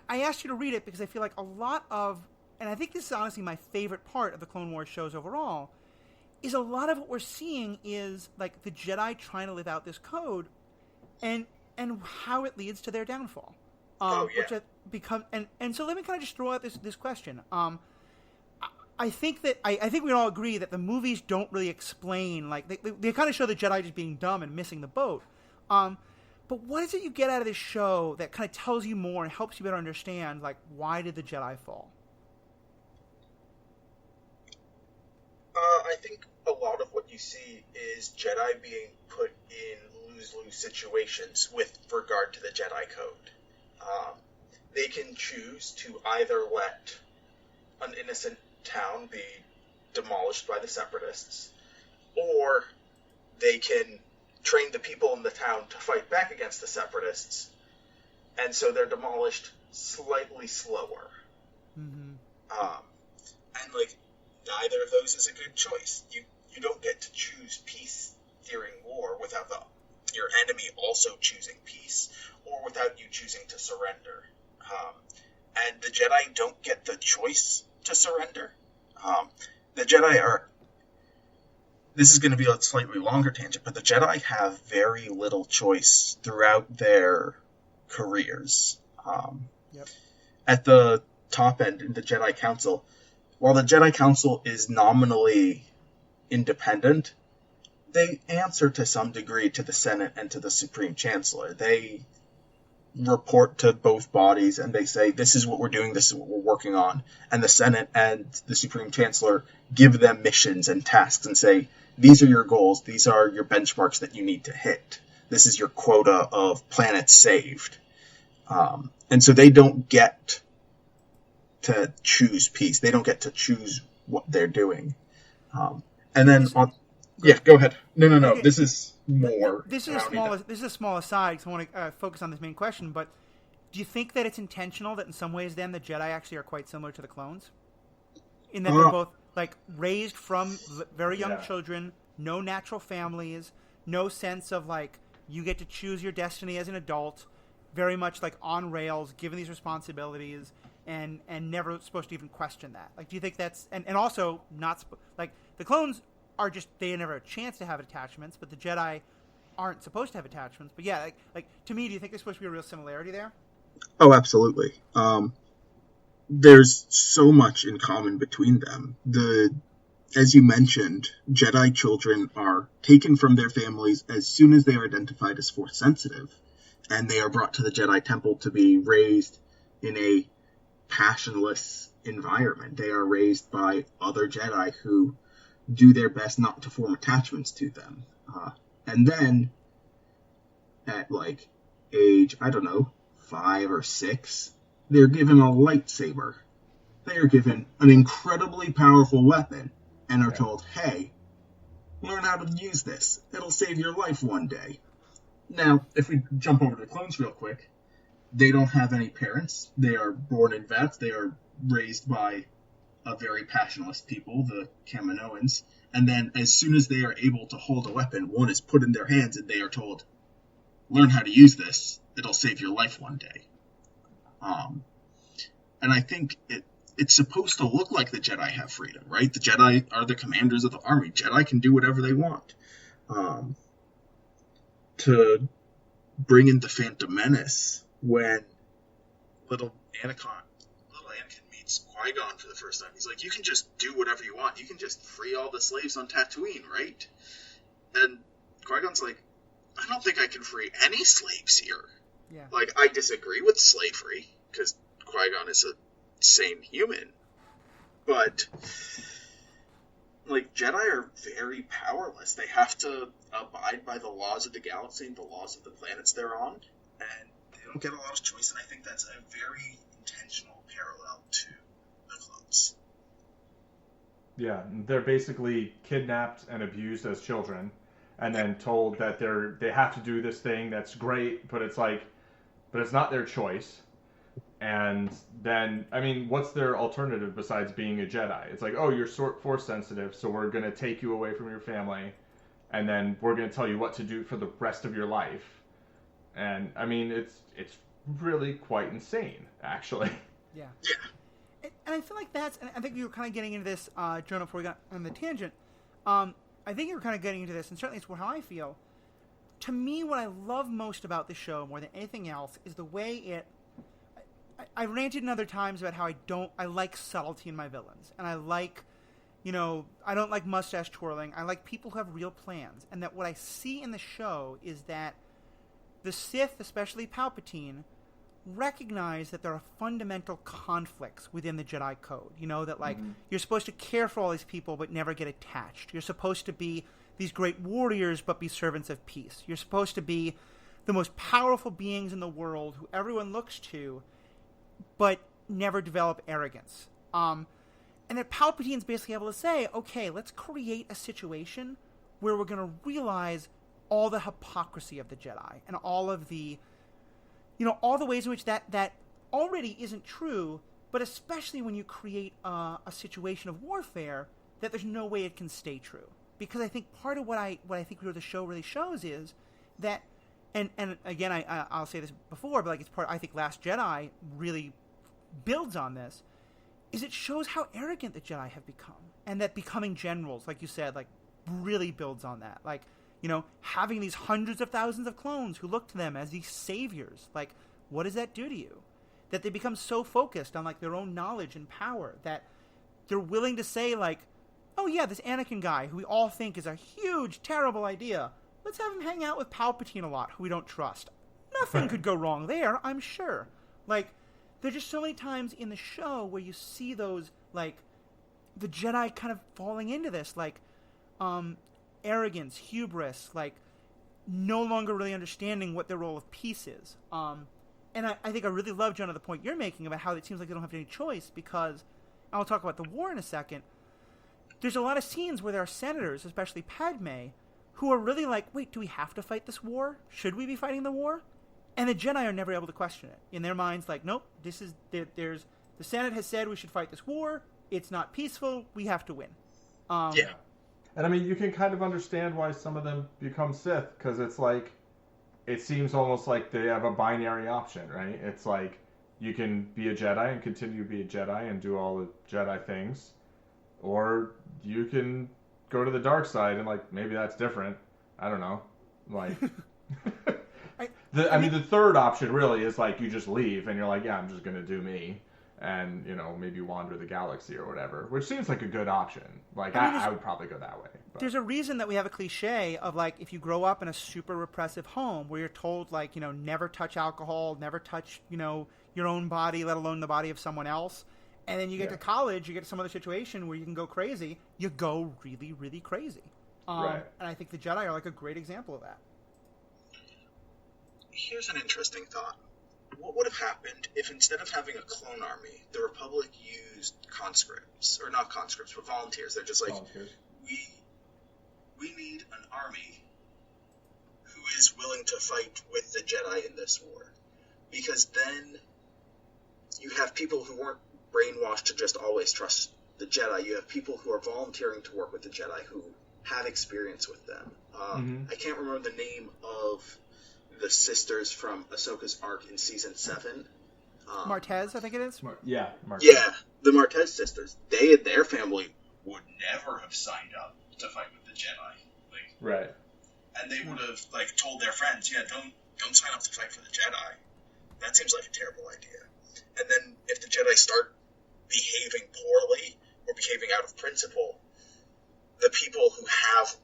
S1: I asked you to read it because I feel like a lot of, and I think this is honestly my favorite part of the Clone Wars shows overall, is a lot of what we're seeing is like the Jedi trying to live out this code, and how it leads to their downfall. Which and so let me kind of just throw out this question. I think that I think we all agree that the movies don't really explain, like they kind of show the Jedi just being dumb and missing the boat. But what is it you get out of this show that kind of tells you more and helps you better understand, like, why did the Jedi fall?
S3: I think a lot of what you see is Jedi being put in lose-lose situations with regard to the Jedi Code. They can choose to either let an innocent town be demolished by the Separatists, or they can train the people in the town to fight back against the Separatists, and so they're demolished slightly slower.
S1: Mm-hmm.
S3: And, like, neither of those is a good choice. You don't get to choose peace during war without your enemy also choosing peace, or without you choosing to surrender. And the Jedi don't get the choice to surrender. The Jedi are... This is going to be a slightly longer tangent, but the Jedi have very little choice throughout their careers.
S1: Yep.
S3: At the top end in the Jedi Council, while the Jedi Council is nominally independent, they answer to some degree to the Senate and to the Supreme Chancellor. They report to both bodies and they say, this is what we're doing, this is what we're working on. And the Senate and the Supreme Chancellor give them missions and tasks and say, these are your goals, these are your benchmarks that you need to hit. This is your quota of planets saved. And so they don't get to choose peace. They don't get to choose what they're doing. And then yeah, go ahead. No. Okay. This is more.
S1: This is a small aside, because I want to focus on this main question. But do you think that it's intentional that in some ways then the Jedi actually are quite similar to the clones, in that they're both like raised from very young children, no natural families, no sense of like you get to choose your destiny as an adult, very much like on rails, given these responsibilities, and never supposed to even question that. Like, do you think that's and also not like the clones are just, they never have a chance to have attachments, but the Jedi aren't supposed to have attachments. But yeah, like to me, do you think there's supposed to be a real similarity there?
S3: Oh, absolutely. There's so much in common between them. As you mentioned, Jedi children are taken from their families as soon as they are identified as Force sensitive, and they are brought to the Jedi Temple to be raised in a passionless environment. They are raised by other Jedi who do their best not to form attachments to them. And then, at like age, 5 or 6, they're given a lightsaber. They are given an incredibly powerful weapon and are told, hey, learn how to use this. It'll save your life one day. Now, if we jump over to the clones real quick, they don't have any parents. They are born in vets. They are raised by a very passionless people, the Kaminoans, and then as soon as they are able to hold a weapon, one is put in their hands and they are told, learn how to use this, it'll save your life one day. And I think it's supposed to look like the Jedi have freedom, right? The Jedi are the commanders of the army. Jedi can do whatever they want. To bring in the Phantom Menace, when little Anakin meets Qui-Gon for the first time, he's like, you can just do whatever you want. You can just free all the slaves on Tatooine, right? And Qui-Gon's like, I don't think I can free any slaves here.
S1: Yeah.
S3: Like, I disagree with slavery, because Qui-Gon is a sane human. But, like, Jedi are very powerless. They have to abide by the laws of the galaxy and the laws of the planets they're on, and they don't get a lot of choice, and I think that's a very intentional parallel to the clones.
S2: Yeah, they're basically kidnapped and abused as children, and then told that they have to do this thing that's great, but it's not their choice. And then, I mean, what's their alternative besides being a Jedi? It's like, oh, you're force sensitive, so we're going to take you away from your family, and then we're going to tell you what to do for the rest of your life. And, I mean, it's really quite insane, actually.
S1: Yeah. And I feel like and I think you were kind of getting into this, Jonah, before we got on the tangent. I think you were kind of getting into this, and certainly it's how I feel. To me, what I love most about the show, more than anything else, is the way I've ranted in other times about how I like subtlety in my villains. And I like, I don't like mustache twirling. I like people who have real plans. And that what I see in the show is that the Sith, especially Palpatine, recognize that there are fundamental conflicts within the Jedi Code. That you're supposed to care for all these people but never get attached. You're supposed to be these great warriors but be servants of peace. You're supposed to be the most powerful beings in the world who everyone looks to but never develop arrogance. And that Palpatine's basically able to say, okay, let's create a situation where we're going to realize all the hypocrisy of the Jedi and all of the, all the ways in which that already isn't true, but especially when you create a situation of warfare, that there's no way it can stay true. Because I think part of what I think the show really shows is that, and again, I'll say this before, but it's part, I think Last Jedi really builds on this, is it shows how arrogant the Jedi have become. And that becoming generals, like you said, really builds on that. Having these hundreds of thousands of clones who look to them as these saviors, what does that do to you? That they become so focused on, their own knowledge and power that they're willing to say, oh yeah, this Anakin guy who we all think is a huge, terrible idea, let's have him hang out with Palpatine a lot, who we don't trust. Nothing could go wrong there, I'm sure. There's just so many times in the show where you see those, the Jedi kind of falling into this, arrogance, hubris, no longer really understanding what their role of peace is. And I think I really love, Jonah, the point you're making about how it seems like they don't have any choice, because, I'll talk about the war in a second, there's a lot of scenes where there are senators, especially Padme, who are really wait, do we have to fight this war? Should we be fighting the war? And the Jedi are never able to question it. In their minds, nope, the Senate has said we should fight this war. It's not peaceful. We have to win.
S3: Yeah.
S2: And I mean, you can kind of understand why some of them become Sith, because it's it seems almost like they have a binary option, right? It's you can be a Jedi and continue to be a Jedi and do all the Jedi things, or you can go to the dark side and maybe that's different. I don't know. The third option really is you just leave and you're yeah, I'm just gonna do me, and maybe wander the galaxy or whatever, which seems like a good option. I would probably go that way. But.
S1: There's a reason that we have a cliche of if you grow up in a super repressive home where you're told never touch alcohol, never touch your own body, let alone the body of someone else. And then you get to college, you get to some other situation where you can go crazy. You go really, really crazy.
S2: Right.
S1: And I think the Jedi are a great example of that.
S3: Here's an interesting thought. What would have happened if instead of having a clone army, the Republic used conscripts, or not conscripts, but volunteers? They're just
S2: volunteers.
S3: We need an army who is willing to fight with the Jedi in this war. Because then you have people who weren't brainwashed to just always trust the Jedi. You have people who are volunteering to work with the Jedi who have experience with them. I can't remember the name of the sisters from Ahsoka's arc in season 7.
S1: Martez, I think it is.
S2: Martez.
S3: Yeah, the Martez sisters. They and their family would never have signed up to fight with the Jedi.
S2: Right.
S3: And they would have told their friends, don't sign up to fight for the Jedi. That seems like a terrible idea. And then if the Jedi start behaving poorly or behaving out of principle, the people who have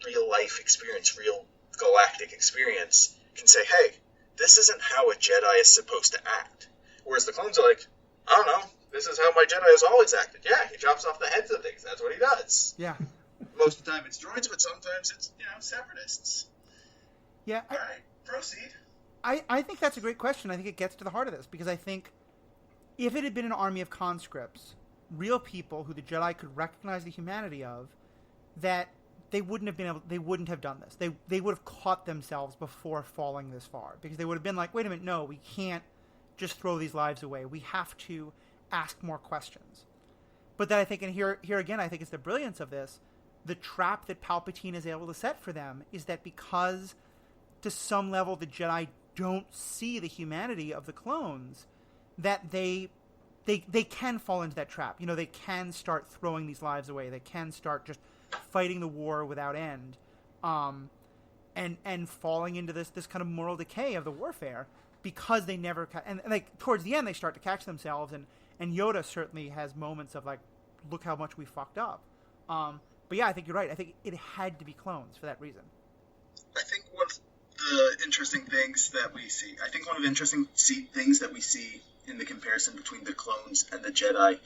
S3: real life experience, real galactic experience, can say, hey, this isn't how a Jedi is supposed to act. Whereas the clones are I don't know, this is how my Jedi has always acted. Yeah, he chops off the heads of things. That's what he does.
S1: Yeah.
S3: Most of the time it's droids, but sometimes it's, separatists.
S1: Yeah.
S3: All right, proceed.
S1: I think that's a great question. I think it gets to the heart of this, because I think if it had been an army of conscripts, real people who the Jedi could recognize the humanity of, that they wouldn't have done this. They would have caught themselves before falling this far, because they would have been wait a minute, no, we can't just throw these lives away. We have to ask more questions. But then I think, and here again, I think it's the brilliance of this, the trap that Palpatine is able to set for them is that because to some level the Jedi don't see the humanity of the clones, that they can fall into that trap. They can start throwing these lives away. They can start just fighting the war without end, and falling into this kind of moral decay of the warfare because they never and like towards the end they start to catch themselves, and Yoda certainly has moments of like, look how much we fucked up. But yeah, I think you're right. I think it had to be clones for that reason.
S3: I think one of the interesting things that we see, in the comparison between the clones and the Jedi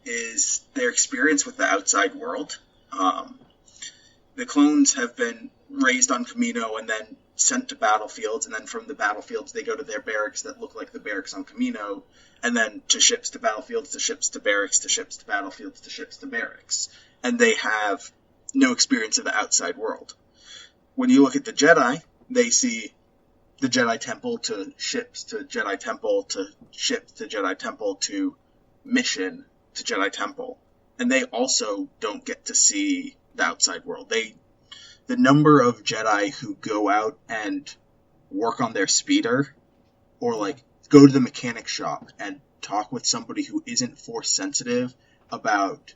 S3: is their experience with the outside world. The clones have been raised on Kamino and then sent to battlefields, and then from the battlefields they go to their barracks that look like the barracks on Kamino, and then to ships to battlefields, to ships to barracks, to ships to battlefields, to ships to barracks. And they have no experience of the outside world. When you look at the Jedi, they see the Jedi Temple to ships to Jedi Temple to ships to Jedi Temple to mission to Jedi Temple. And they also don't get to see the outside world. The number of Jedi who go out and work on their speeder or like go to the mechanic shop and talk with somebody who isn't force sensitive about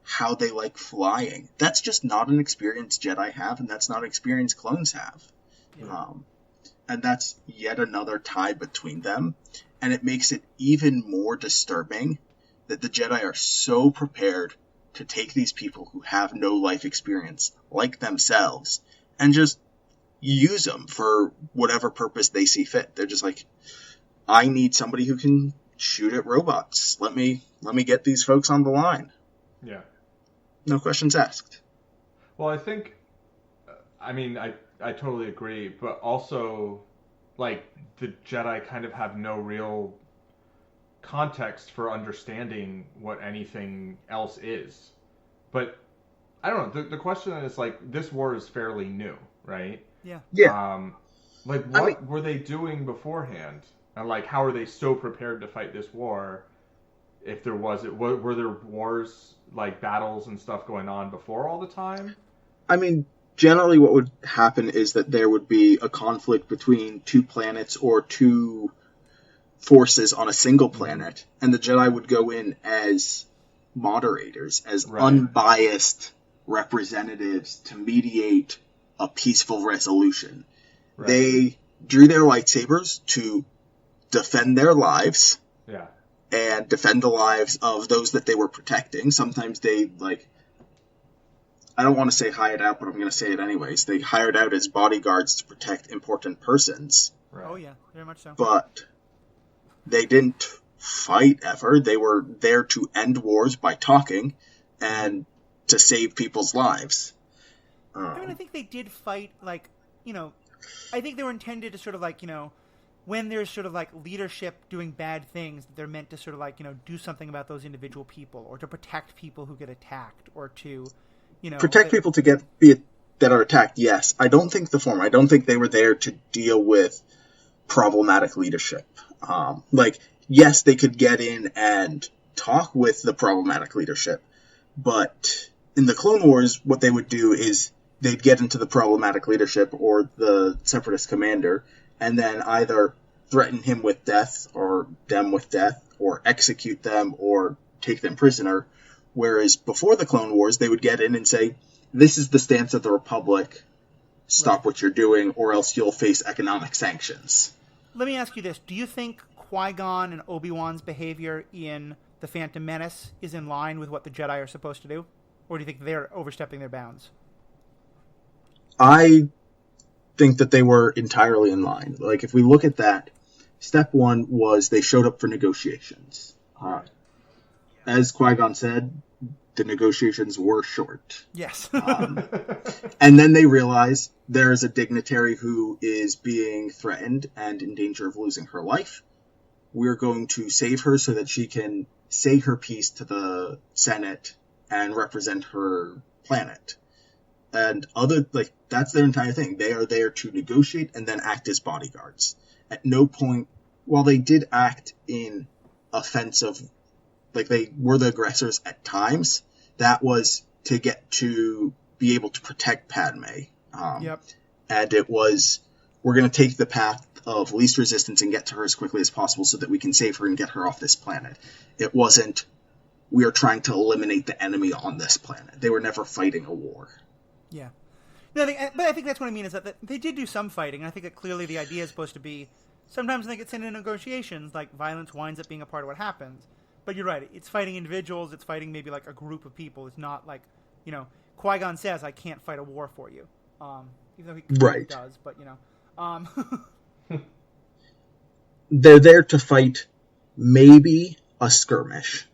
S3: how they like flying. That's just not an experience Jedi have, and that's not an experience clones have. Yeah. And that's yet another tie between them. And it makes it even more disturbing that the Jedi are so prepared to take these people who have no life experience, like themselves, and just use them for whatever purpose they see fit. They're just like, I need somebody who can shoot at robots. Let me get these folks on the line.
S2: Yeah.
S3: No questions asked.
S2: Well, I think, I totally agree, but also, like, the Jedi kind of have no real context for understanding what anything else is. But, I don't know, the question is, like, this war is fairly new, right?
S1: Yeah.
S3: Yeah.
S2: What were they doing beforehand? And, like, how are they so prepared to fight this war if there was it? Were there wars, like, battles and stuff going on before all the time?
S3: Generally what would happen is that there would be a conflict between two planets or two forces on a single planet, and the Jedi would go in as moderators, as unbiased representatives to mediate a peaceful resolution. Right. They drew their lightsabers to defend their lives and defend the lives of those that they were protecting. Sometimes they, I don't want to say hired out, but I'm going to say it anyways. They hired out as bodyguards to protect important persons.
S1: Right. Oh, yeah, very much so.
S3: But they didn't fight ever. They were there to end wars by talking and to save people's lives.
S1: I think they did fight, I think they were intended to sort of, when there's sort of, leadership doing bad things, they're meant to sort of, do something about those individual people, or to protect people who get attacked, or to...
S3: protect people that are attacked, yes. I don't think the former. I don't think they were there to deal with problematic leadership. Yes, they could get in and talk with the problematic leadership, but in the Clone Wars, what they would do is they'd get into the problematic leadership or the Separatist commander, and then either threaten him with death, or them with death, or execute them, or take them prisoner. Whereas before the Clone Wars, they would get in and say, this is the stance of the Republic, stop what you're doing, or else you'll face economic sanctions.
S1: Let me ask you this. Do you think Qui-Gon and Obi-Wan's behavior in The Phantom Menace is in line with what the Jedi are supposed to do? Or do you think they're overstepping their bounds?
S3: I think that they were entirely in line. If we look at that, step one was they showed up for negotiations. As Qui-Gon said, the negotiations were short.
S1: Yes.
S3: And then they realize there's a dignitary who is being threatened and in danger of losing her life. We're going to save her so that she can say her piece to the Senate and represent her planet. And that's their entire thing. They are there to negotiate and then act as bodyguards. At no point while they did act in offensive, like they were the aggressors at times, that was to get to be able to protect Padme.
S1: Yep.
S3: And it was, we're going to take the path of least resistance and get to her as quickly as possible so that we can save her and get her off this planet. It wasn't, we are trying to eliminate the enemy on this planet. They were never fighting a war.
S1: Yeah. No, but I think that's what I mean, is that they did do some fighting. I think that clearly the idea is supposed to be, sometimes when they get sent into negotiations, like, violence winds up being a part of what happens. But you're right, it's fighting individuals, it's fighting maybe, like, a group of people. It's not like, you know, Qui-Gon says, I can't fight a war for you. Even though he
S3: right.
S1: does, but, you know.
S3: They're there to fight maybe a skirmish.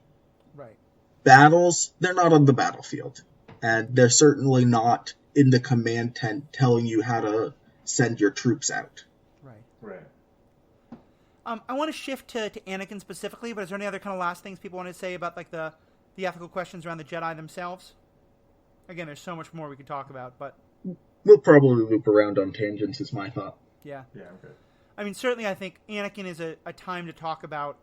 S1: Right.
S3: Battles, they're not on the battlefield. And they're certainly not in the command tent telling you how to send your troops out.
S1: Right.
S2: Right.
S1: I want to shift to Anakin specifically, but is there any other kind of last things people want to say about, like, the ethical questions around the Jedi themselves? Again, there's so much more we could talk about, but...
S3: We'll probably loop around on tangents, is my thought.
S1: Yeah.
S2: Yeah, okay.
S1: I mean, certainly I think Anakin is a time to talk about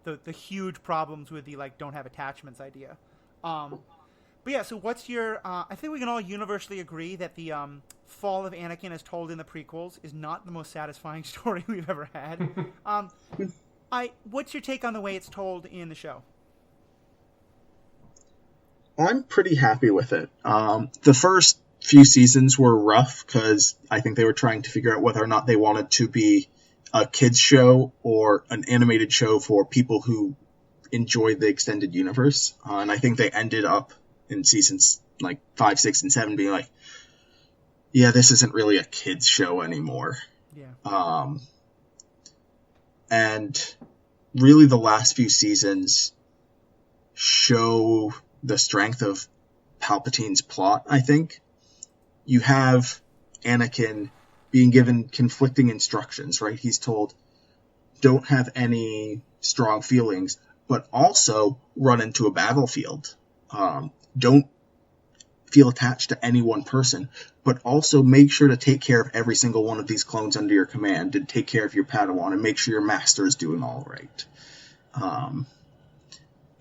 S1: the huge problems with the, like, don't have attachments idea. But yeah, so what's your... I think we can all universally agree that the fall of Anakin as told in the prequels is not the most satisfying story we've ever had. What's your take on the way it's told in the show?
S3: I'm pretty happy with it. The first few seasons were rough because I think they were trying to figure out whether or not they wanted to be a kids show or an animated show for people who enjoyed the extended universe. And I think they ended up in seasons like 5, 6, and 7 being like, yeah, this isn't really a kids show anymore.
S1: Yeah.
S3: And really the last few seasons show the strength of Palpatine's plot, I think. You have Anakin being given conflicting instructions, right? He's told, don't have any strong feelings, but also run into a battlefield. Don't feel attached to any one person, but also make sure to take care of every single one of these clones under your command and take care of your Padawan and make sure your master is doing all right.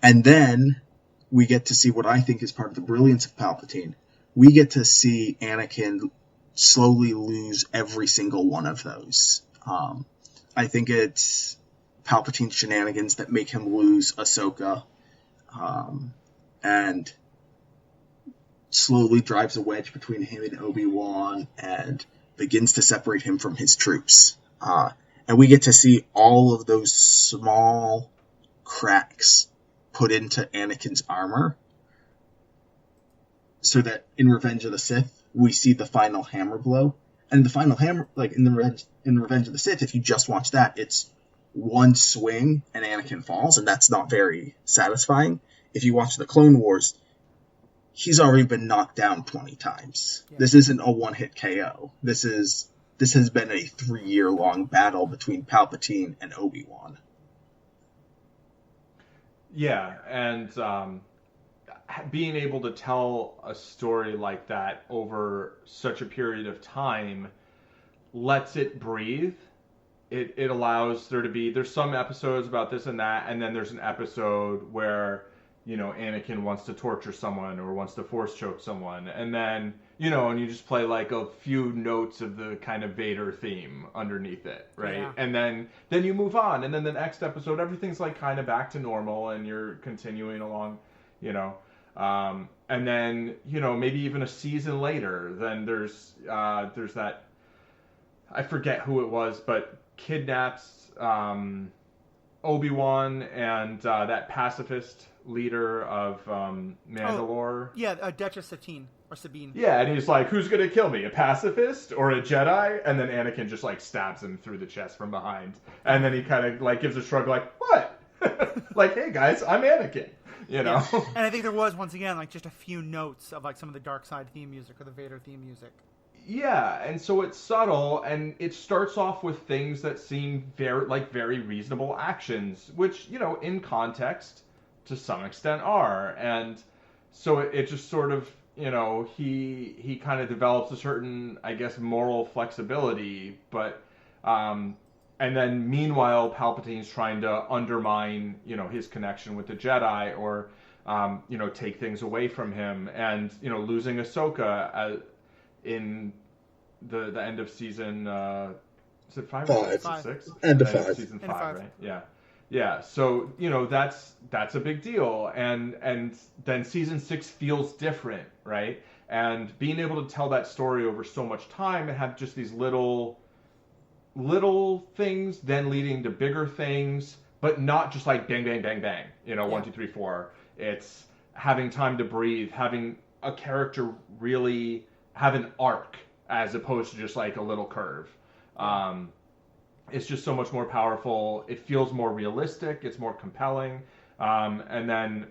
S3: And then we get to see what I think is part of the brilliance of Palpatine. We get to see Anakin slowly lose every single one of those. I think it's Palpatine's shenanigans that make him lose Ahsoka, and slowly drives a wedge between him and Obi-Wan and begins to separate him from his troops. And we get to see all of those small cracks put into Anakin's armor, so that in Revenge of the Sith, we see the final hammer blow. And the final hammer, like in Revenge of the Sith, if you just watch that, it's one swing and Anakin falls, and that's not very satisfying. If you watch the Clone Wars, he's already been knocked down 20 times. Yeah. This isn't a one-hit KO. This has been a 3-year-long battle between Palpatine and Obi-Wan.
S2: Yeah, and being able to tell a story like that over such a period of time lets it breathe. It allows there to be, there's some episodes about this and that, and then there's an episode where, you know, Anakin wants to torture someone or wants to force choke someone, and then, you know, and you just play like a few notes of the kind of Vader theme underneath it, right? Yeah. And then you move on, and then the next episode, everything's like kind of back to normal, and you're continuing along, you know. And then, you know, maybe even a season later, then there's that, I forget who it was, but kidnaps Obi-Wan and that pacifist leader of Mandalore.
S1: Oh, yeah, Duchess Satine, or Sabine.
S2: Yeah, and he's like, who's gonna kill me, a pacifist or a Jedi? And then Anakin just like stabs him through the chest from behind. And then he kind of like gives a shrug like, what? Like, hey guys, I'm Anakin. You know?
S1: Yeah. And I think there was, once again, like just a few notes of like some of the dark side theme music or the Vader theme music.
S2: Yeah, and so it's subtle, and it starts off with things that seem very reasonable actions, which, you know, in context, to some extent are. And so it just sort of, you know, he kind of develops a certain, I guess, moral flexibility, but and then meanwhile Palpatine's trying to undermine, his connection with the Jedi, or take things away from him, and losing Ahsoka in the end of season. Is it 5 or 6? 6?
S3: End of 5.
S2: Season 5, right? Yeah. Yeah, so that's a big deal, and then season 6 feels different, right? And being able to tell that story over so much time and have just these little things then leading to bigger things, but not just like bang bang bang bang, 1 2 3 4. It's having time to breathe, having a character really have an arc as opposed to just like a little curve. It's just so much more powerful. It feels more realistic. It's more compelling. And then,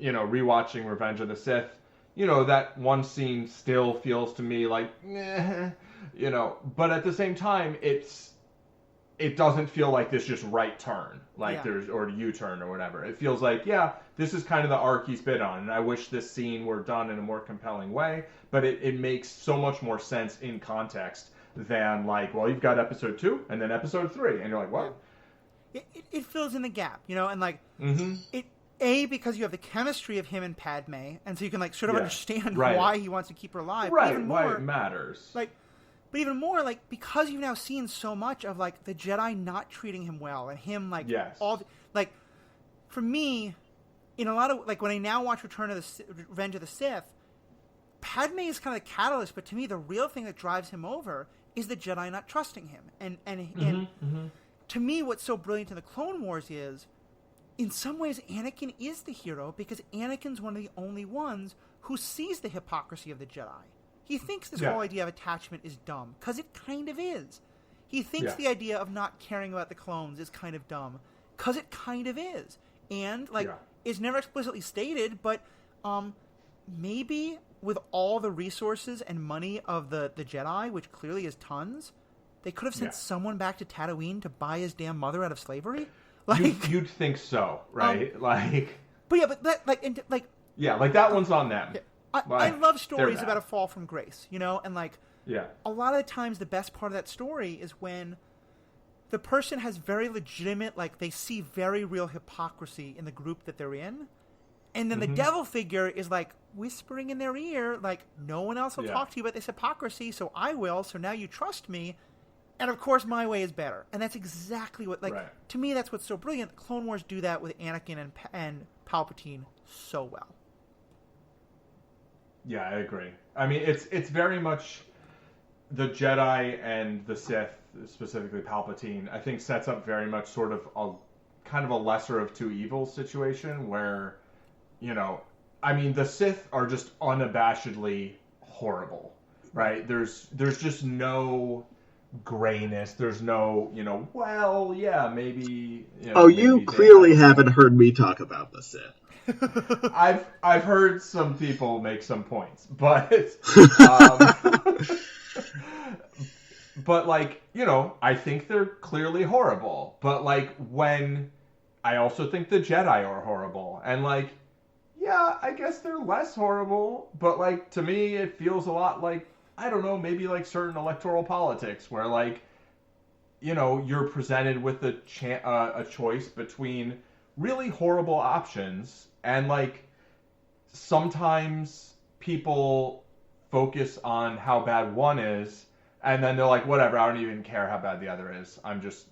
S2: rewatching Revenge of the Sith, that one scene still feels to me like, but at the same time, it doesn't feel like this just right turn, or U-turn or whatever. It feels like, this is kind of the arc he's been on, and I wish this scene were done in a more compelling way, but it makes so much more sense in context than like, well, you've got episode 2 and then episode 3, and you're like, what?
S1: It fills in the gap, and like because you have the chemistry of him and Padme, and so you can like sort of understand why he wants to keep her alive.
S2: Right,
S1: even more,
S2: why it matters.
S1: But even more, like, because you've now seen so much of like the Jedi not treating him well, and him like like, for me, in a lot of like when I now watch Revenge of the Sith, Padme is kind of the catalyst, but to me the real thing that drives him over is the Jedi not trusting him. And to me, what's so brilliant in the Clone Wars is, in some ways, Anakin is the hero because Anakin's one of the only ones who sees the hypocrisy of the Jedi. He thinks this whole idea of attachment is dumb, because it kind of is. He thinks the idea of not caring about the clones is kind of dumb, because it kind of is. And, it's never explicitly stated, but maybe with all the resources and money of the Jedi, which clearly is tons, they could have sent someone back to Tatooine to buy his damn mother out of slavery. Like,
S2: you'd think so, right?
S1: But
S2: that one's on them.
S1: I love stories about a fall from grace, and a lot of the times the best part of that story is when the person has very legitimate, like, they see very real hypocrisy in the group that they're in. And then the devil figure is like whispering in their ear, like, no one else will talk to you about this hypocrisy, so I will, so now you trust me. And of course my way is better. And that's exactly what, to me, that's what's so brilliant. The Clone Wars do that with Anakin and Palpatine so well.
S2: Yeah, I agree. I mean, it's very much the Jedi and the Sith, specifically Palpatine, I think sets up very much sort of a kind of a lesser of two evils situation where, the Sith are just unabashedly horrible, right? There's just no grayness. There's no, maybe.
S3: You clearly haven't heard me talk about the Sith.
S2: I've heard some people make some points, but but I think they're clearly horrible. But when I also think the Jedi are horrible, and I guess they're less horrible, but to me it feels a lot like, I don't know, maybe certain electoral politics where you're presented with a choice between really horrible options, and sometimes people focus on how bad one is, and then they're like, whatever, I don't even care how bad the other is. I'm just,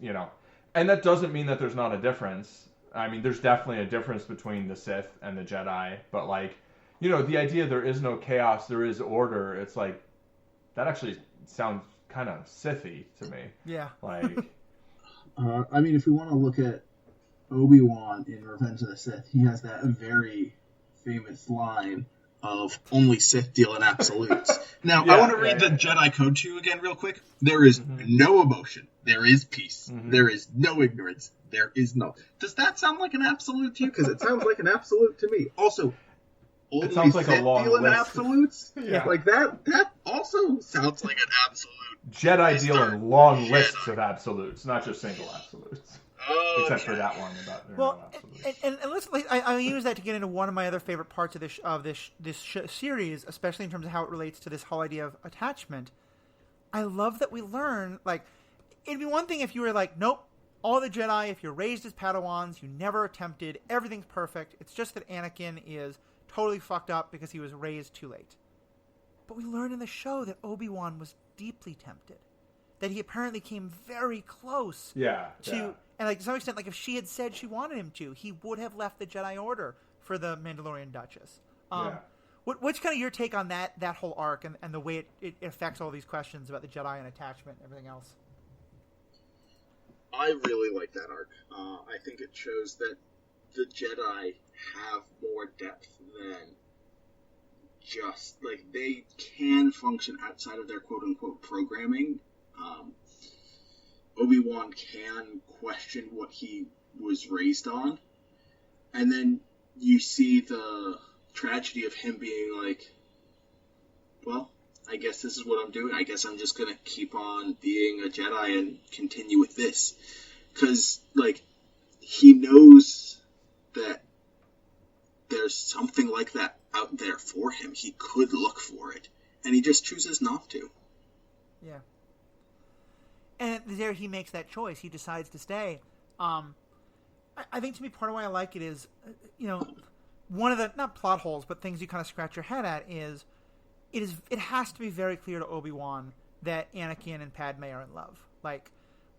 S2: and that doesn't mean that there's not a difference. I mean, there's definitely a difference between the Sith and the Jedi, but the idea there is no chaos, there is order, it's that actually sounds kind of Sith-y to me.
S1: Yeah.
S3: If we want to look at Obi-Wan in Revenge of the Sith, he has that very famous line of only Sith deal in absolutes. Now, I want to read the Jedi Code to you again real quick. There is no emotion. There is peace. There is no ignorance. There is no... Does that sound like an absolute to you? Because it sounds like an absolute to me. Also, only
S2: it sounds like
S3: Sith
S2: a long
S3: deal in
S2: list.
S3: Absolutes?
S2: Yeah.
S3: That also sounds like an absolute.
S2: Jedi deal in long lists of absolutes, not just single absolutes. Except for that one about
S1: and let's I use that to get into one of my other favorite parts of this series, especially in terms of how it relates to this whole idea of attachment. I love that we learn it'd be one thing if you were like, nope, all the Jedi, if you're raised as Padawans, you never attempted, everything's perfect. It's just that Anakin is totally fucked up because he was raised too late. But we learned in the show that Obi-Wan was deeply tempted. That he apparently came very close to... And like to some extent, like if she had said she wanted him to, he would have left the Jedi Order for the Mandalorian Duchess. What's kind of your take on that whole arc and the way it affects all these questions about the Jedi and attachment and everything else?
S3: I really like that arc. I think it shows that the Jedi have more depth than just, like, they can function outside of their quote-unquote programming. Obi-Wan can question what he was raised on. And then you see the tragedy of him being like, well, I guess this is what I'm doing. I guess I'm just going to keep on being a Jedi and continue with this. Because, like, he knows that there's something like that out there for him. He could look for it. And he just chooses not to.
S1: Yeah. And there he makes that choice. He decides to stay. I think to me part of why I like it is, one of the, not plot holes, but things you kind of scratch your head at is it has to be very clear to Obi-Wan that Anakin and Padme are in love. Like,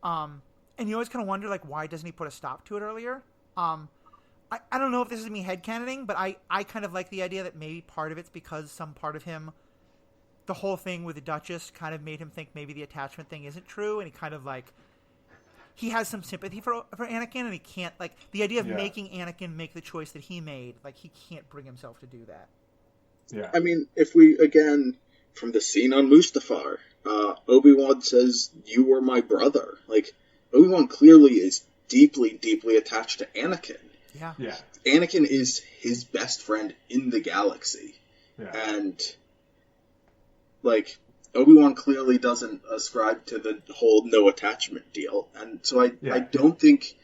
S1: and you always kind of wonder, like, why doesn't he put a stop to it earlier? I don't know if this is me headcanoning, but I kind of like the idea that maybe part of it's because some part of him, the whole thing with the Duchess kind of made him think maybe the attachment thing isn't true, and he kind of, like, he has some sympathy for Anakin, and he can't, like, the idea of making Anakin make the choice that he made, like, he can't bring himself to do that.
S2: Yeah.
S3: I mean, if we, again, from the scene on Mustafar, Obi-Wan says, "You were my brother." Like, Obi-Wan clearly is deeply, deeply attached to Anakin.
S1: Yeah.
S2: Yeah.
S3: Anakin is his best friend in the galaxy.
S2: Yeah.
S3: And, like, Obi-Wan clearly doesn't ascribe to the whole no attachment deal. And so I don't think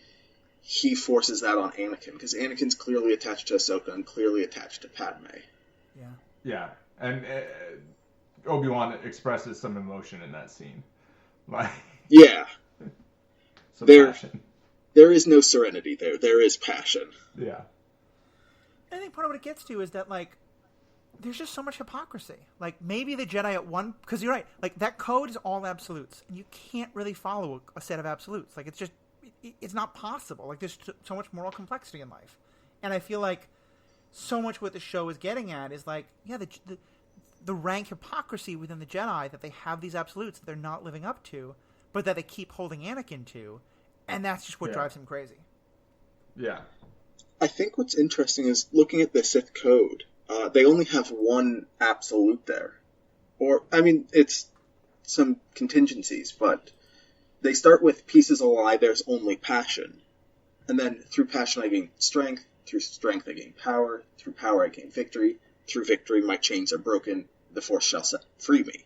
S3: he forces that on Anakin, because Anakin's clearly attached to Ahsoka and clearly attached to Padme.
S1: Yeah.
S2: Yeah. And Obi-Wan expresses some emotion in that scene. Like,
S3: yeah.
S2: Some passion.
S3: There is no serenity there. There is passion.
S2: Yeah.
S1: I think part of what it gets to is that, like, there's just so much hypocrisy. Like, maybe the Jedi at one... Because you're right. Like, that code is all absolutes. And you can't really follow a set of absolutes. Like, it's just... It's not possible. Like, there's so much moral complexity in life. And I feel like so much what the show is getting at is, like, yeah, the rank hypocrisy within the Jedi that they have these absolutes that they're not living up to, but that they keep holding Anakin to. And that's just what drives him crazy.
S2: Yeah.
S3: I think what's interesting is looking at the Sith code. They only have one absolute there. Or, I mean, it's some contingencies, but they start with peace is a lie, there's only passion. And then through passion I gain strength, through strength I gain power, through power I gain victory, through victory my chains are broken, the Force shall set free me.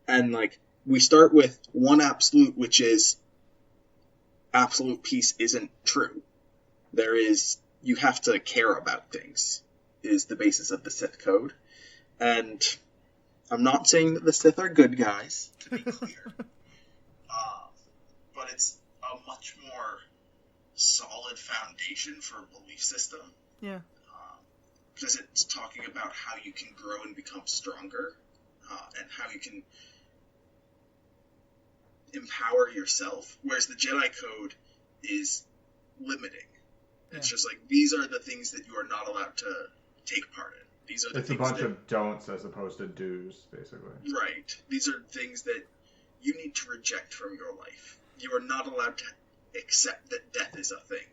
S3: And, like, we start with one absolute, which is absolute peace isn't true. There is, you have to care about things, is the basis of the Sith code. And I'm not saying that the Sith are good guys, to be clear. But it's a much more solid foundation for a belief system.
S1: Yeah.
S3: Because it's talking about how you can grow and become stronger, and how you can empower yourself, whereas the Jedi Code is limiting. Yeah. It's just like, these are the things that you are not allowed to take part in. These are the
S2: it's
S3: things
S2: a bunch
S3: that,
S2: of don'ts as opposed to do's, basically.
S3: Right. These are things that you need to reject from your life. You are not allowed to accept that death is a thing.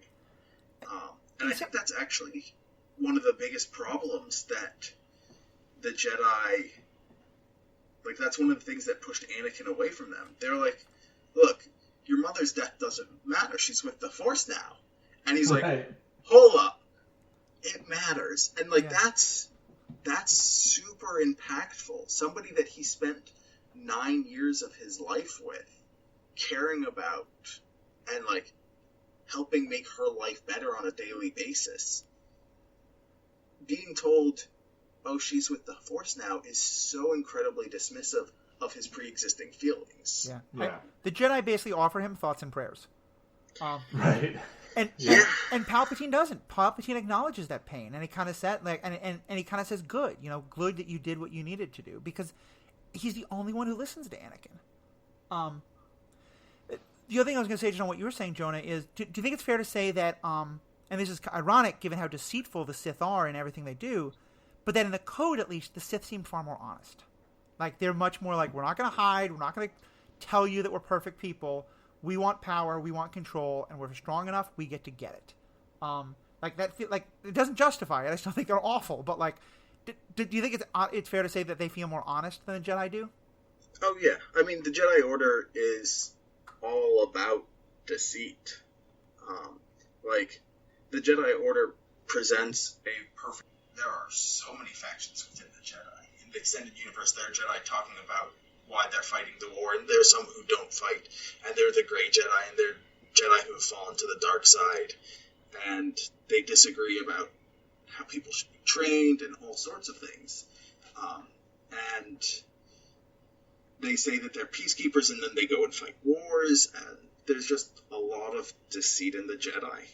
S3: And I think that's actually one of the biggest problems that the Jedi... Like, that's one of the things that pushed Anakin away from them. They're like, look, your mother's death doesn't matter. She's with the Force now. And he's like, hold up. It matters. And, like, that's super impactful. Somebody that he spent 9 years of his life with, caring about, and, like, helping make her life better on a daily basis. Being told, oh, she's with the Force now, is so incredibly dismissive of his pre-existing feelings.
S1: Yeah. The Jedi basically offer him thoughts and prayers.
S2: Right.
S1: And Palpatine doesn't. Palpatine acknowledges that pain, and he kind of said, and he kind of says, "Good, good that you did what you needed to do," because he's the only one who listens to Anakin. The other thing I was going to say, just on what you were saying, Jonah, is do you think it's fair to say that, and this is ironic given how deceitful the Sith are in everything they do, but that in the Code at least the Sith seem far more honest. Like they're much more like, we're not going to hide, we're not going to tell you that we're perfect people. We want power, we want control, and we're strong enough, we get to get it. Like that, like it doesn't justify it. I still think they're awful, but like, do you think it's fair to say that they feel more honest than the Jedi do?
S3: Oh yeah, I mean the Jedi Order is all about deceit. Like the Jedi Order presents a perfect. There are so many factions within the Jedi. In the extended universe, there are Jedi talking about why they're fighting the war, and there's some who don't fight, and they're the Grey Jedi, and they're Jedi who have fallen to the dark side, and they disagree about how people should be trained and all sorts of things. And they say that they're peacekeepers, and then they go and fight wars, and there's just a lot of deceit in the Jedi.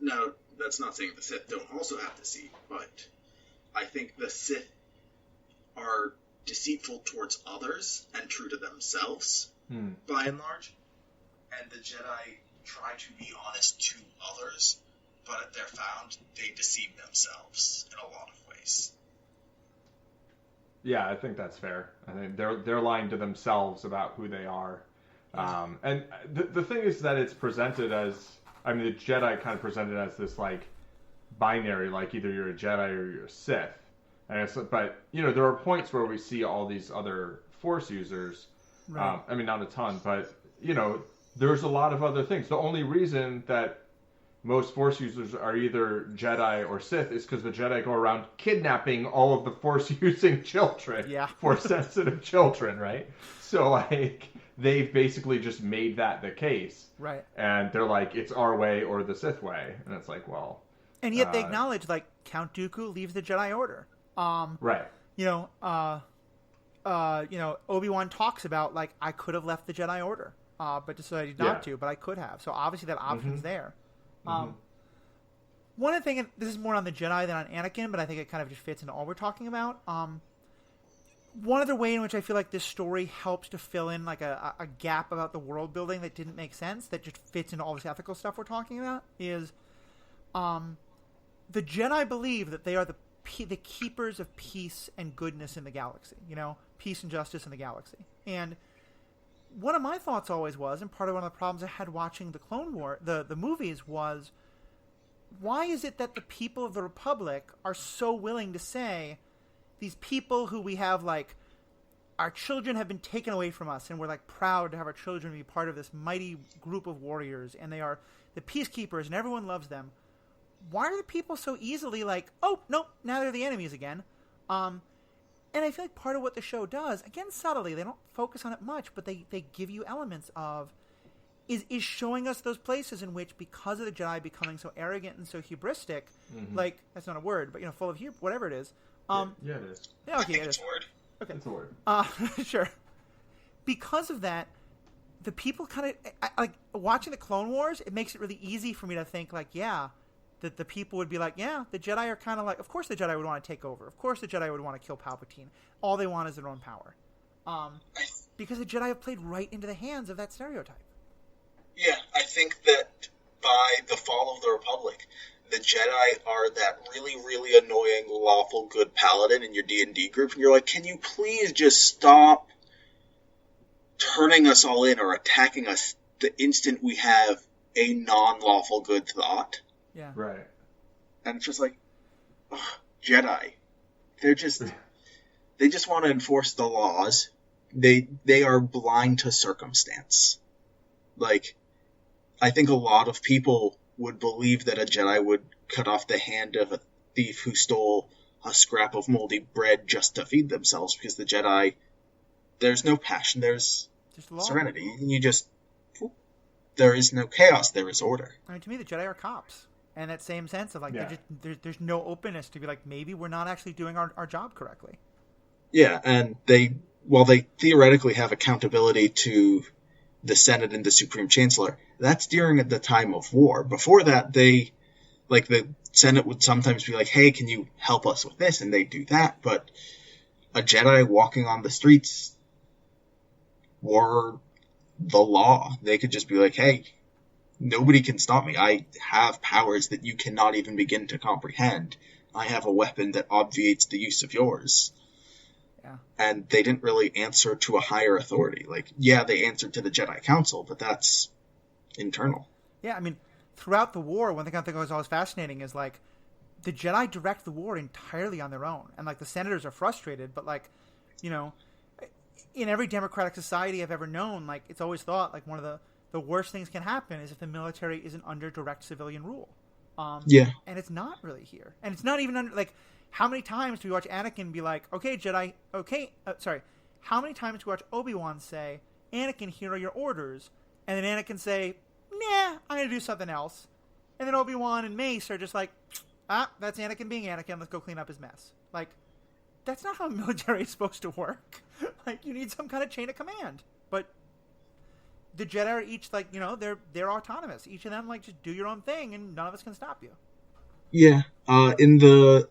S3: Now, that's not saying the Sith don't also have deceit, but I think the Sith are deceitful towards others and true to themselves, by and large. And the Jedi try to be honest to others, but at their found, they deceive themselves in a lot of ways.
S2: Yeah, I think that's fair. I think they're lying to themselves about who they are. And the thing is that it's presented as, I mean, the Jedi kind of presented as this like binary, like either you're a Jedi or you're a Sith. But there are points where we see all these other Force users. Right. I mean, not a ton, but there's a lot of other things. The only reason that most Force users are either Jedi or Sith is because the Jedi go around kidnapping all of the Force-using children, Force-sensitive children, right? So, like, they've basically just made that the case.
S1: Right.
S2: And they're like, it's our way or the Sith way. And it's like, well...
S1: And yet they acknowledge, like, Count Dooku leaves the Jedi Order.
S2: Right.
S1: Obi-Wan talks about, like, I could have left the Jedi Order, but decided not to, but I could have. So, obviously, that option's there. One of the things, this is more on the Jedi than on Anakin, but I think it kind of just fits into all we're talking about. One other way in which I feel like this story helps to fill in like a gap about the world building that didn't make sense, that just fits into all this ethical stuff we're talking about, is the Jedi believe that they are the keepers of peace and goodness in the galaxy, peace and justice in the galaxy. And one of my thoughts always was, and part of one of the problems I had watching the Clone War, the movies, was why is it that the people of the Republic are so willing to say these people who we have, like, our children have been taken away from us, and we're, like, proud to have our children be part of this mighty group of warriors, and they are the peacekeepers, and everyone loves them. Why are the people so easily like, oh, nope, now they're the enemies again? And I feel like part of what the show does, again, subtly, they don't focus on it much, but they give you elements of, is showing us those places in which, because of the Jedi becoming so arrogant and so hubristic, like, that's not a word, but, full of whatever it is.
S2: Yeah, it is.
S3: Yeah, okay, it's a word.
S2: Okay. It's a word.
S1: Sure. Because of that, the people kind of, like, watching the Clone Wars, it makes it really easy for me to think, like, that the people would be like, the Jedi are kind of like, of course the Jedi would want to take over. Of course the Jedi would want to kill Palpatine. All they want is their own power. Because the Jedi have played right into the hands of that stereotype.
S3: Yeah, I think that by the fall of the Republic, the Jedi are that really, really annoying, lawful good paladin in your D&D group, and you're like, can you please just stop turning us all in or attacking us the instant we have a non-lawful good thought?
S1: Yeah.
S2: Right.
S3: And it's just like, Jedi. They just want to enforce the laws. They are blind to circumstance. Like, I think a lot of people would believe that a Jedi would cut off the hand of a thief who stole a scrap of moldy bread just to feed themselves, because the Jedi, there's no passion, there's serenity. And there is no chaos, there is order.
S1: I mean, to me, the Jedi are cops. And that same sense of like, there's no openness to be like, maybe we're not actually doing our job correctly.
S3: Yeah, and while they theoretically have accountability to the Senate and the Supreme Chancellor, that's during the time of war. Before that, the Senate would sometimes be like, hey, can you help us with this? And they do that. But a Jedi walking on the streets were the law. They could just be like, hey, nobody can stop me. I have powers that you cannot even begin to comprehend. I have a weapon that obviates the use of yours.
S1: Yeah.
S3: And they didn't really answer to a higher authority. Like, yeah, they answered to the Jedi Council, but that's internal.
S1: Yeah, I mean, throughout the war, one thing I think was always fascinating is, like, the Jedi direct the war entirely on their own. And, like, the senators are frustrated, but, like, you know, in every democratic society I've ever known, like, it's always thought, like, one of the worst things can happen is if the military isn't under direct civilian rule.
S3: Yeah.
S1: And it's not really here. And it's not even under, like, how many times do we watch Anakin be like, okay, Jedi, okay, how many times do we watch Obi-Wan say, Anakin, here are your orders, and then Anakin say, nah, I'm going to do something else. And then Obi-Wan and Mace are just like, that's Anakin being Anakin, let's go clean up his mess. Like, that's not how military is supposed to work. Like, you need some kind of chain of command. But the Jedi are each, like, you know, they're autonomous. Each of them, like, just do your own thing, and none of us can stop you.
S3: Yeah. In the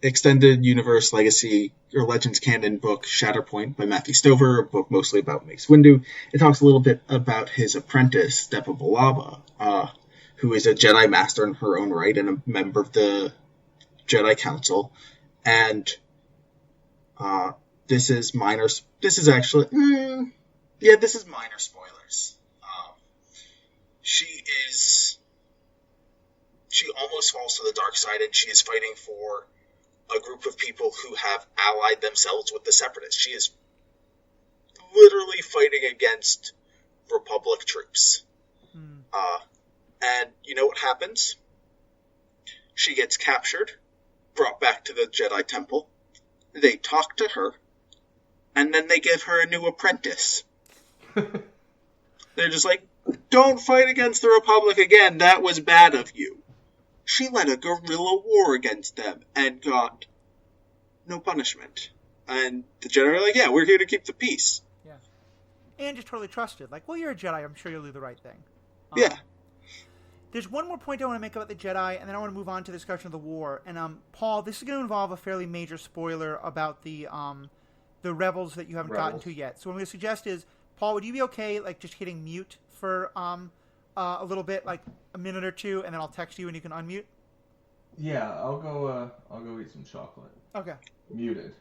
S3: Extended Universe Legacy or Legends Canon book Shatterpoint by Matthew Stover, a book mostly about Mace Windu, it talks a little bit about his apprentice, Depa Billaba, who is a Jedi Master in her own right and a member of the Jedi Council. And this is minor spoilers. She almost falls to the dark side, and she is fighting for a group of people who have allied themselves with the Separatists. She is literally fighting against Republic troops. And you know what happens? She gets captured, brought back to the Jedi Temple. They talk to her, and then they give her a new apprentice. They're just like, don't fight against the Republic again, that was bad of you. She led a guerrilla war against them and got no punishment. And the Jedi are like, yeah, we're here to keep the peace.
S1: Yeah. And just totally trusted. Like, well, you're a Jedi, I'm sure you'll do the right thing.
S3: Yeah.
S1: There's one more point I want to make about the Jedi, and then I want to move on to the discussion of the war. And, Paul, this is going to involve a fairly major spoiler about the rebels that you haven't gotten to yet. So what I'm going to suggest is, Paul, would you be okay, like, just hitting mute for a little bit, like a minute or two, and then I'll text you and you can unmute?
S2: Yeah, I'll go eat some chocolate.
S1: Okay.
S2: Muted.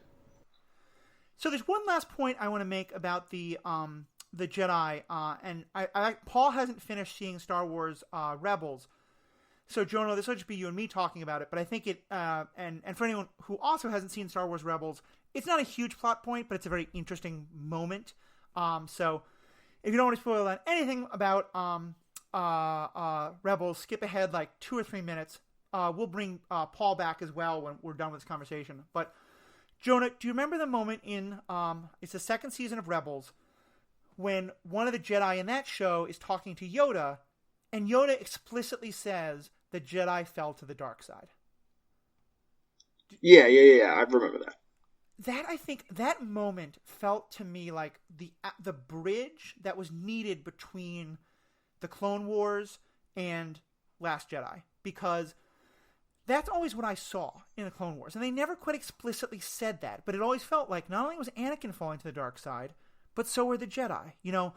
S1: So there's one last point I want to make about the Jedi, and Paul hasn't finished seeing Star Wars Rebels, so Jonah, this will just be you and me talking about it. But I think it, and for anyone who also hasn't seen Star Wars Rebels, it's not a huge plot point, but it's a very interesting moment. So if you don't want to spoil anything about Rebels, skip ahead like 2 or 3 minutes. We'll bring Paul back as well when we're done with this conversation. But Jonah, do you remember the moment in it's the second season of Rebels when one of the Jedi in that show is talking to Yoda, and Yoda explicitly says the Jedi fell to the dark side?
S3: Yeah. I remember that.
S1: I think that moment felt to me like the bridge that was needed between the Clone Wars and Last Jedi, because that's always what I saw in the Clone Wars. And they never quite explicitly said that, but it always felt like not only was Anakin falling to the dark side, but so were the Jedi. You know,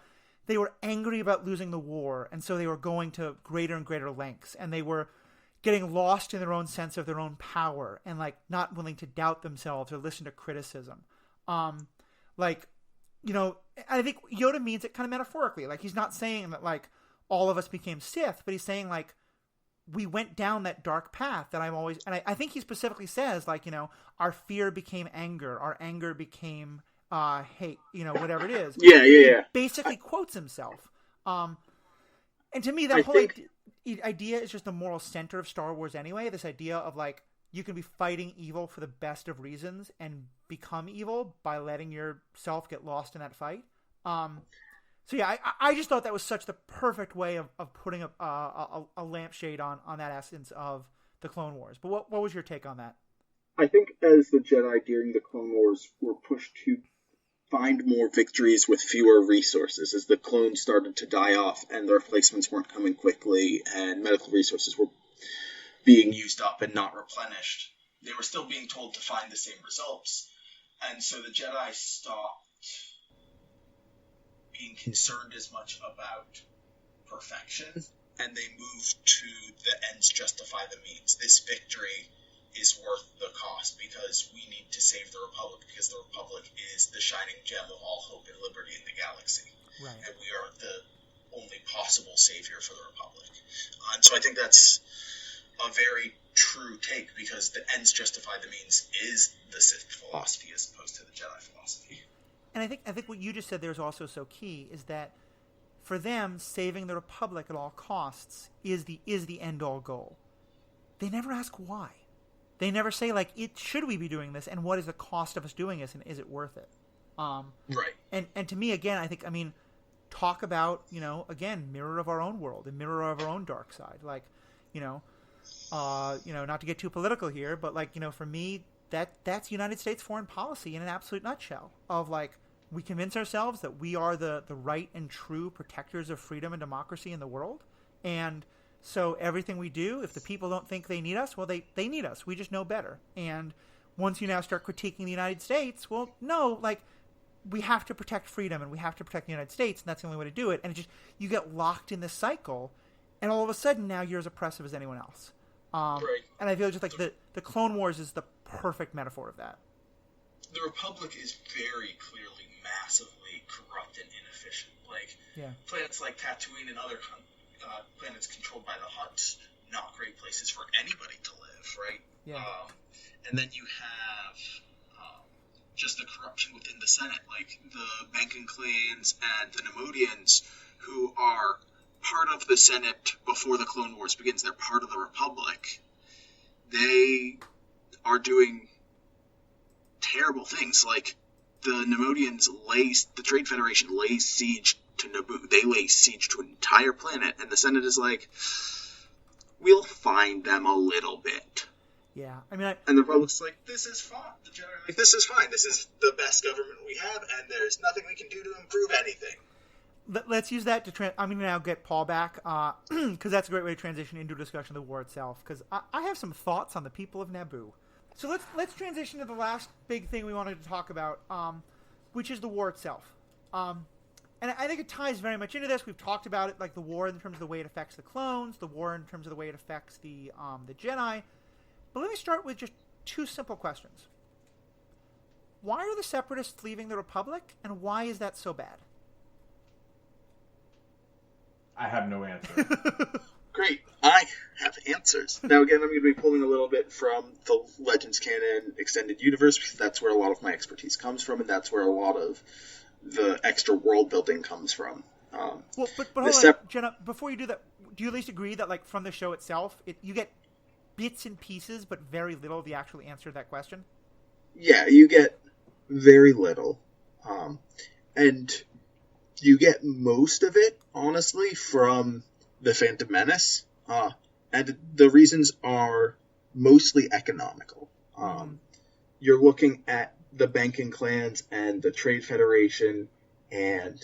S1: they were angry about losing the war, and so they were going to greater and greater lengths, and they were getting lost in their own sense of their own power and, like, not willing to doubt themselves or listen to criticism. Like, you know, I think Yoda means it kind of metaphorically. Like, he's not saying that, like, all of us became Sith, but he's saying, like, we went down that dark path that I'm always, and I think he specifically says, like, you know, our fear became anger, our anger became hate, you know, whatever it is.
S3: Yeah.
S1: He basically quotes himself. And to me, that idea is just the moral center of Star Wars anyway. This idea of, like, you can be fighting evil for the best of reasons and become evil by letting yourself get lost in that fight. So yeah, I just thought that was such the perfect way of putting a lampshade on that essence of the Clone Wars. But what was your take on that?
S3: I think as the Jedi during the Clone Wars were pushed to find more victories with fewer resources, as the clones started to die off and the replacements weren't coming quickly and medical resources were being used up and not replenished, they were still being told to find the same results. And so the Jedi stopped being concerned as much about perfection, and they moved to the ends justify the means. This victory is worth the cost because we need to save the Republic, because the Republic is the shining gem of all hope and liberty in the galaxy.
S1: Right. And
S3: we are the only possible savior for the Republic. And so I think that's a very true take, because the ends justify the means is the Sith philosophy as opposed to the Jedi philosophy.
S1: And I think what you just said there is also so key, is that for them, saving the Republic at all costs is the end all goal. They never ask why. They never say, like, should we be doing this, and what is the cost of us doing this, and is it worth it?
S3: Right.
S1: And to me, again, talk about, again, mirror of our own world, and mirror of our own dark side. Like, not to get too political here, but, like, for me, that's United States foreign policy in an absolute nutshell. Of, like, we convince ourselves that we are the right and true protectors of freedom and democracy in the world, and so everything we do, if the people don't think they need us, well, they need us. We just know better. And once you now start critiquing the United States, well, no, like, we have to protect freedom and we have to protect the United States, and that's the only way to do it. And you get locked in this cycle, and all of a sudden now you're as oppressive as anyone else.
S3: Right.
S1: And I feel just like the Clone Wars is the perfect metaphor of that.
S3: The Republic is very clearly massively corrupt and inefficient. Like, planets like Tatooine and other planets controlled by the Hutts, not great places for anybody to live, right?
S1: Yeah.
S3: And then you have just the corruption within the Senate, like the Banking clans and the Nemodians, who are part of the Senate before the Clone Wars begins. They're part of the Republic. They are doing terrible things, like the Nemodians the Trade Federation lays siege to Naboo. They lay siege to an entire planet, and the Senate is like, we'll find them a little bit.
S1: Yeah, and
S3: the Republic's like, this is fine. The Jedi are like, this is fine. This is the best government we have, and there's nothing we can do to improve anything.
S1: Let's use that to I'm going to now get Paul back, because that's a great way to transition into a discussion of the war itself, because I have some thoughts on the people of Naboo. So let's transition to the last big thing we wanted to talk about, which is the war itself. And I think it ties very much into this. We've talked about it, like the war in terms of the way it affects the clones, the war in terms of the way it affects the Jedi. But let me start with just two simple questions. Why are the Separatists leaving the Republic, and why is that so bad?
S2: I have no answer.
S3: Great. I have answers. Now, again, I'm going to be pulling a little bit from the Legends canon extended universe, because that's where a lot of my expertise comes from, and that's where a lot of the extra world building comes from.
S1: But hold on, Jenna, before you do that, do you at least agree that, like, from the show itself, you get bits and pieces, but very little of the actual answer to that question?
S3: Yeah, you get very little. And you get most of it, honestly, from the Phantom Menace. And the reasons are mostly economical. You're looking at the banking clans and the Trade Federation and,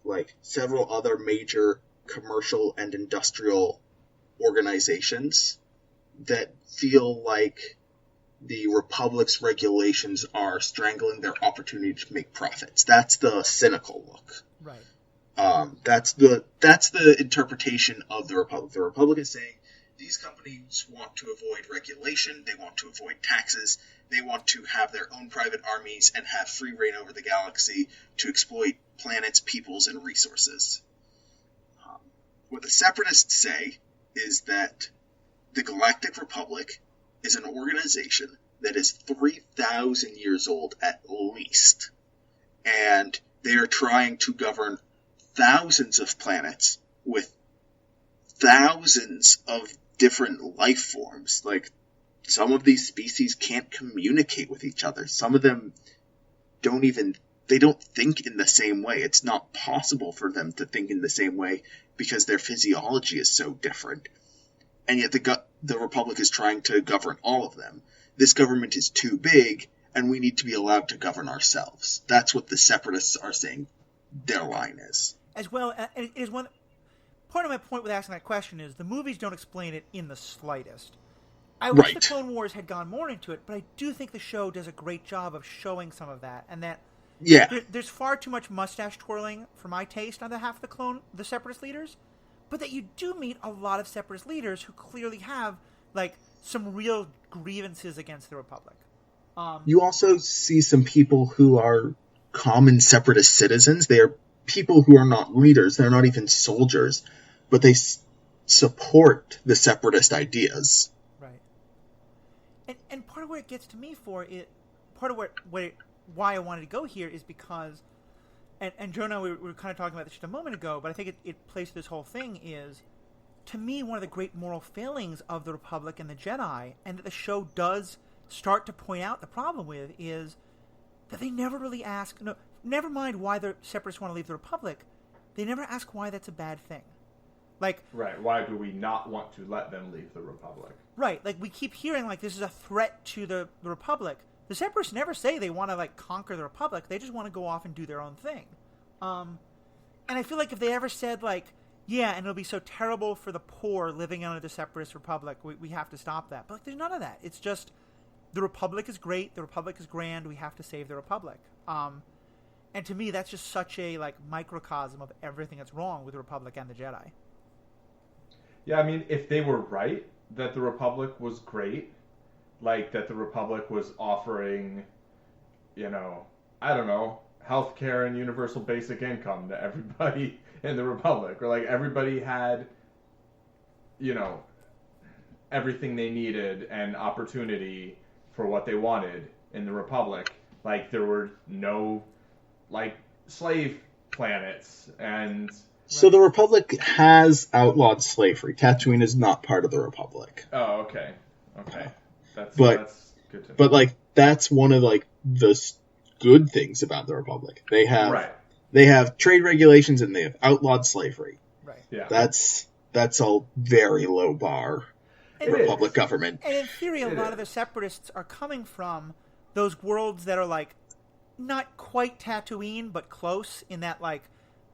S3: like, several other major commercial and industrial organizations that feel like the Republic's regulations are strangling their opportunity to make profits. That's the cynical look.
S1: Right.
S3: That's the interpretation of the Republic. The Republic is saying these companies want to avoid regulation, they want to avoid taxes, they want to have their own private armies and have free reign over the galaxy to exploit planets, peoples, and resources. What the Separatists say is that the Galactic Republic is an organization that is 3,000 years old at least, and they are trying to govern thousands of planets with thousands of different life forms. Like, some of these species can't communicate with each other. Some of them don't even they don't think in the same way. It's not possible for them to think in the same way because their physiology is so different. And yet the Republic is trying to govern all of them. This government is too big, and we need to be allowed to govern ourselves. That's what the Separatists are saying their line is.
S1: As well, and it is one... Part of my point with asking that question is the movies don't explain it in the slightest. I wish the Clone Wars had gone more into it, but I do think the show does a great job of showing some of that, and that there's far too much mustache twirling for my taste on behalf of the Separatist leaders, but that you do meet a lot of Separatist leaders who clearly have like some real grievances against the Republic.
S3: You also see some people who are common Separatist citizens. They are people who are not leaders. They're not even soldiers, but they support the Separatist ideas.
S1: Right. And part of what it gets to me for it, part of why I wanted to go here is because, and Jonah, we were kind of talking about this just a moment ago, but I think it plays to this whole thing is, to me, one of the great moral failings of the Republic and the Jedi, and that the show does start to point out the problem with, is that they never really ask, never mind why the Separatists want to leave the Republic, they never ask why that's a bad thing. Like,
S2: right, why do we not want to let them leave the Republic? Right,
S1: like we keep hearing like this is a threat to the Republic. The Separatists never say they want to like conquer the Republic. They just want to go off and do their own thing. And I feel like if they ever said like, yeah, and it'll be so terrible for the poor living under the Separatist Republic, we have to stop that. But like, there's none of that. It's just the Republic is great. The Republic is grand. We have to save the Republic. And to me, that's just such a like microcosm of everything that's wrong with the Republic and the Jedi.
S2: Yeah, I mean, if they were right that the Republic was great, like that the Republic was offering, I don't know, healthcare and universal basic income to everybody in the Republic, or like everybody had, everything they needed and opportunity for what they wanted in the Republic. Like there were no, like, slave planets and...
S3: So the Republic has outlawed slavery. Tatooine is not part of the Republic.
S2: Oh, okay. That's good to know.
S3: But like that's one of like the good things about the Republic. They have trade regulations and they have outlawed slavery.
S1: Right.
S2: Yeah.
S3: That's a very low bar Republic government.
S1: And in theory, a lot of the Separatists are coming from those worlds that are like not quite Tatooine, but close in that like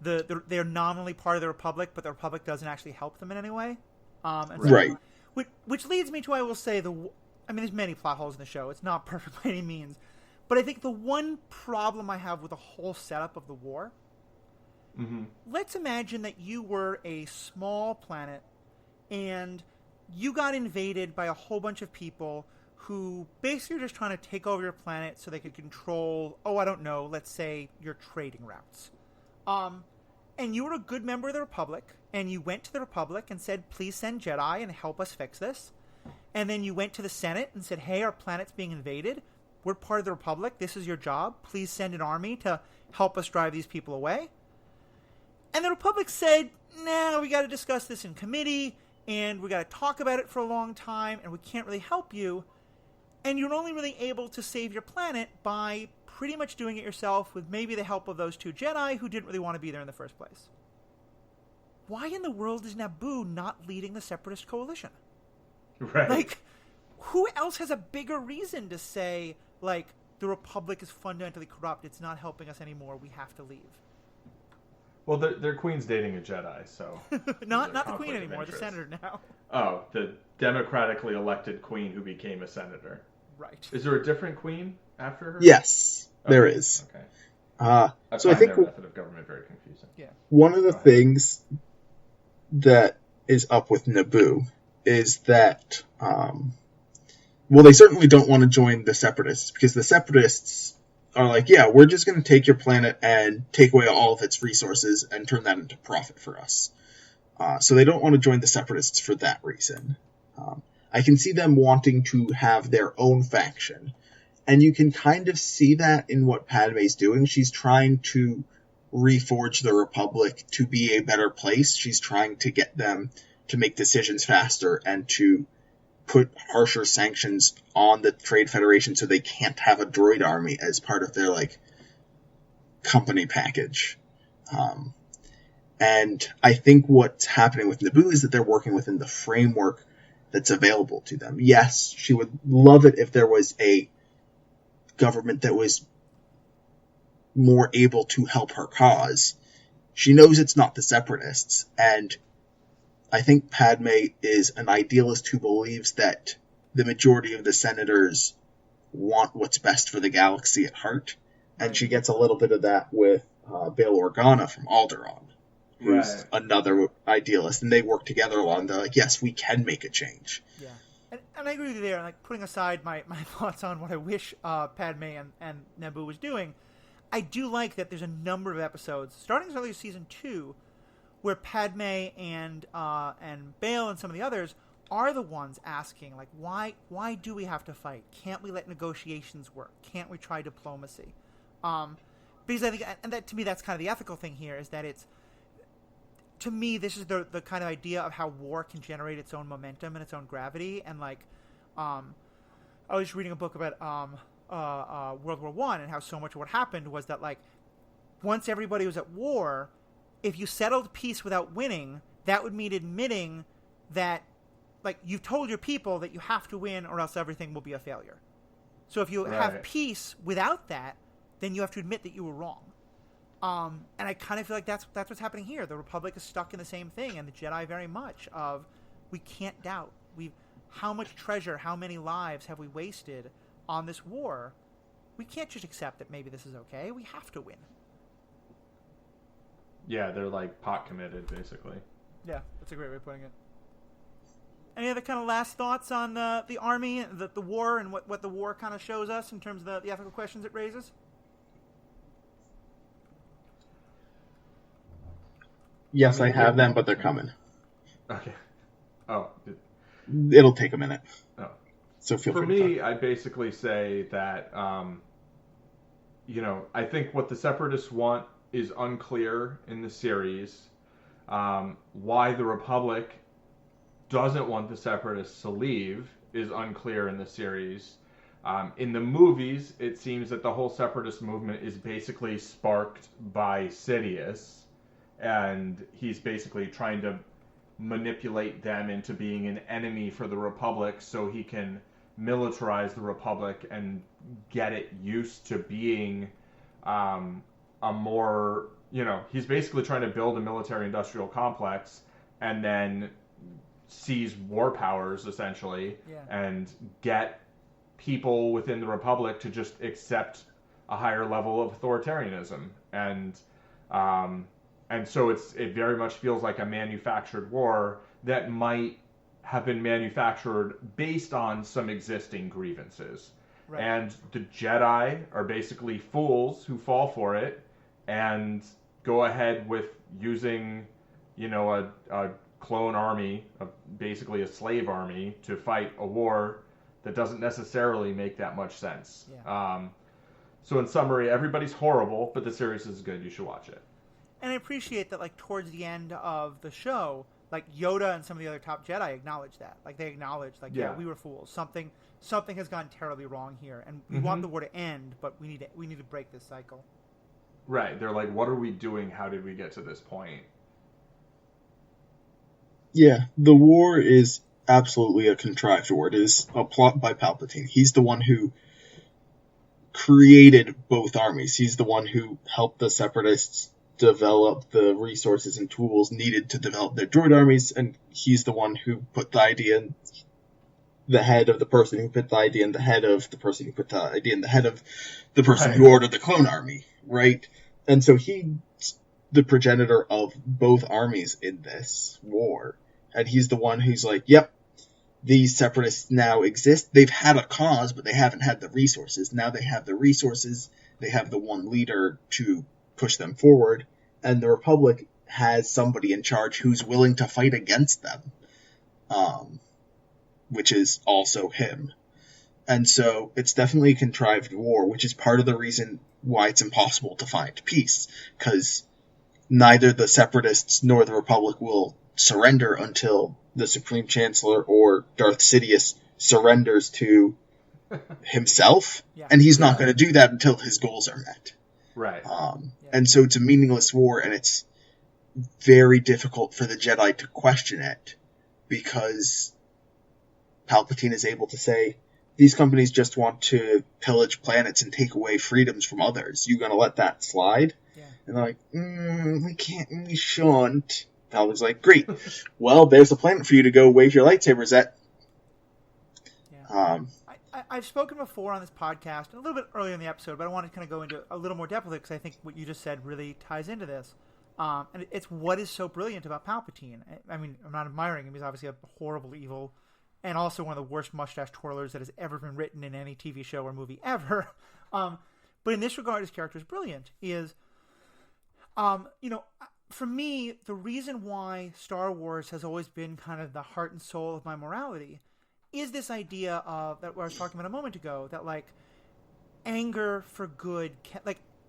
S1: they're nominally part of the Republic, but the Republic doesn't actually help them in any way.
S3: Right.
S1: Which leads me to, I will say, there's many plot holes in the show. It's not perfect by any means. But I think the one problem I have with the whole setup of the war, let's imagine that you were a small planet and you got invaded by a whole bunch of people who basically are just trying to take over your planet so they could control, let's say your trading routes. And you were a good member of the Republic, and you went to the Republic and said, please send Jedi and help us fix this. And then you went to the Senate and said, hey, our planet's being invaded. We're part of the Republic. This is your job. Please send an army to help us drive these people away. And the Republic said, we got to discuss this in committee, and we got to talk about it for a long time, and we can't really help you. And you're only really able to save your planet by pretty much doing it yourself with maybe the help of those two Jedi who didn't really want to be there in the first place. Why in the world is Naboo not leading the Separatist coalition?
S2: Right.
S1: Like, who else has a bigger reason to say, like, the Republic is fundamentally corrupt, it's not helping us anymore, we have to leave?
S2: Well, their queen's dating a Jedi, so...
S1: not the queen anymore, the senator now.
S2: Oh, the democratically elected queen who became a senator.
S1: Right.
S2: Is there a different queen after her?
S3: Yes, there is.
S2: Okay.
S3: So I think
S2: their method of government very confusing.
S1: Yeah.
S3: One of the things that is up with Naboo is that, they certainly don't want to join the Separatists, because the Separatists are like, yeah, we're just going to take your planet and take away all of its resources and turn that into profit for us. So they don't want to join the Separatists for that reason. I can see them wanting to have their own faction. And you can kind of see that in what Padme's doing. She's trying to reforge the Republic to be a better place. She's trying to get them to make decisions faster and to put harsher sanctions on the Trade Federation so they can't have a droid army as part of their, like, company package. And I think what's happening with Naboo is that they're working within the framework that's available to them. Yes, she would love it if there was a government that was more able to help her cause. She knows it's not the Separatists, and I think Padme is an idealist who believes that the majority of the senators want what's best for the galaxy at heart, and she gets a little bit of that with Bail Organa from Alderaan, who's another idealist, and they work together a lot, and they're like, yes, we can make a change.
S1: Yeah. And I agree with you there. Like, putting aside my thoughts on what I wish Padme and Naboo was doing, I do like that there's a number of episodes, starting as early as season 2, where Padme and Bail and some of the others are the ones asking, like, why do we have to fight? Can't we let negotiations work? Can't we try diplomacy? Because I think, and that to me, that's kind of the ethical thing here, is that it's, to me, this is the kind of idea of how war can generate its own momentum and its own gravity. And like, I was reading a book about World War I, and how so much of what happened was that, like, once everybody was at war, if you settled peace without winning, that would mean admitting that, like, you've told your people that you have to win or else everything will be a failure. So if you have peace without that, then you have to admit that you were wrong. And I kind of feel like that's what's happening here. The Republic is stuck in the same thing, and the Jedi very much of, we can't doubt. How much treasure, how many lives have we wasted on this war? We can't just accept that maybe this is okay. We have to win.
S2: Yeah, they're like pot committed, basically.
S1: Yeah, that's a great way of putting it. Any other kind of last thoughts on the army, the war, and what the war kind of shows us in terms of the ethical questions it raises?
S3: Yes, I have them, but they're coming.
S2: Okay. Oh.
S3: It'll take a minute.
S2: Oh.
S3: So feel free.
S2: For me, I basically say that, I think what the Separatists want is unclear in the series. Why the Republic doesn't want the Separatists to leave is unclear in the series. In the movies, it seems that the whole Separatist movement is basically sparked by Sidious, and he's basically trying to manipulate them into being an enemy for the Republic so he can militarize the Republic and get it used to being a more, he's basically trying to build a military-industrial complex and then seize war powers, essentially, and get people within the Republic to just accept a higher level of authoritarianism. And so it very much feels like a manufactured war that might have been manufactured based on some existing grievances. Right. And the Jedi are basically fools who fall for it and go ahead with using, a clone army, basically a slave army, to fight a war that doesn't necessarily make that much sense. Yeah. So in summary, everybody's horrible, but the series is good. You should watch it.
S1: And I appreciate that, like, towards the end of the show, like, Yoda and some of the other top Jedi acknowledge that. Like, they acknowledge, like, yeah, we were fools. Something has gone terribly wrong here, and we want the war to end, but we need to break this cycle.
S2: Right. They're like, what are we doing? How did we get to this point?
S3: Yeah, the war is absolutely a contrived war. It is a plot by Palpatine. He's the one who created both armies. He's the one who helped the Separatists develop the resources and tools needed to develop their droid armies, and he's the one who put the idea in the head of the person who put the idea in the head of the person who put the idea in the head of the person who ordered the clone army, right? And so he's the progenitor of both armies in this war, and he's the one who's like, yep, these Separatists now exist. They've had a cause, but they haven't had the resources. Now they have the resources. They have the one leader to push them forward, and the Republic has somebody in charge who's willing to fight against them, which is also him. And so it's definitely a contrived war, which is part of the reason why it's impossible to find peace, because neither the Separatists nor the Republic will surrender until the Supreme Chancellor or Darth Sidious surrenders to himself, and he's not going to do that until his goals are met.
S2: Right.
S3: And so it's a meaningless war, and it's very difficult for the Jedi to question it, because Palpatine is able to say, these companies just want to pillage planets and take away freedoms from others. You gonna let that slide?
S1: Yeah.
S3: And they're like, we shouldn't. Palpatine's like, great. Well, there's a planet for you to go wave your lightsabers at.
S1: Yeah. I've spoken before on this podcast, a little bit earlier in the episode, but I want to kind of go into a little more depth with it, because I think what you just said really ties into this. And it's what is so brilliant about Palpatine. I mean, I'm not admiring him. He's obviously a horrible evil, and also one of the worst mustache twirlers that has ever been written in any TV show or movie ever. But in this regard, his character is brilliant. For me, the reason why Star Wars has always been kind of the heart and soul of my morality is this idea of, that what I was talking about a moment ago, that like anger for good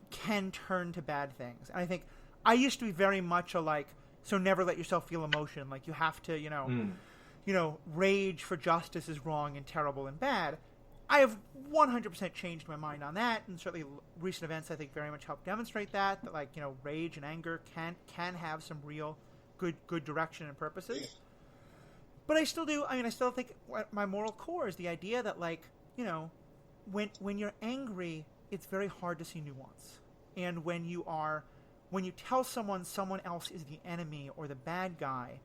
S1: can turn to bad things. And I think I used to be very much so never let yourself feel emotion. Like you have to, rage for justice is wrong and terrible and bad. I have 100% changed my mind on that, and certainly recent events I think very much help demonstrate that rage and anger can have some real good direction and purposes. But I still do. I mean, I still think my moral core is the idea that when you're angry, it's very hard to see nuance. And when you tell someone else is the enemy or the bad guy,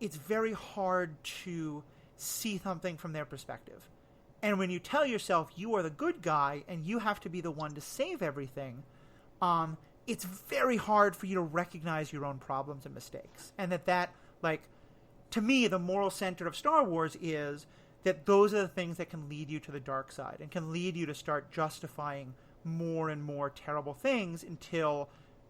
S1: it's very hard to see something from their perspective. And when you tell yourself you are the good guy and you have to be the one to save everything, it's very hard for you to recognize your own problems and mistakes. And to me, the moral center of Star Wars is that those are the things that can lead you to the dark side and can lead you to start justifying more and more terrible things until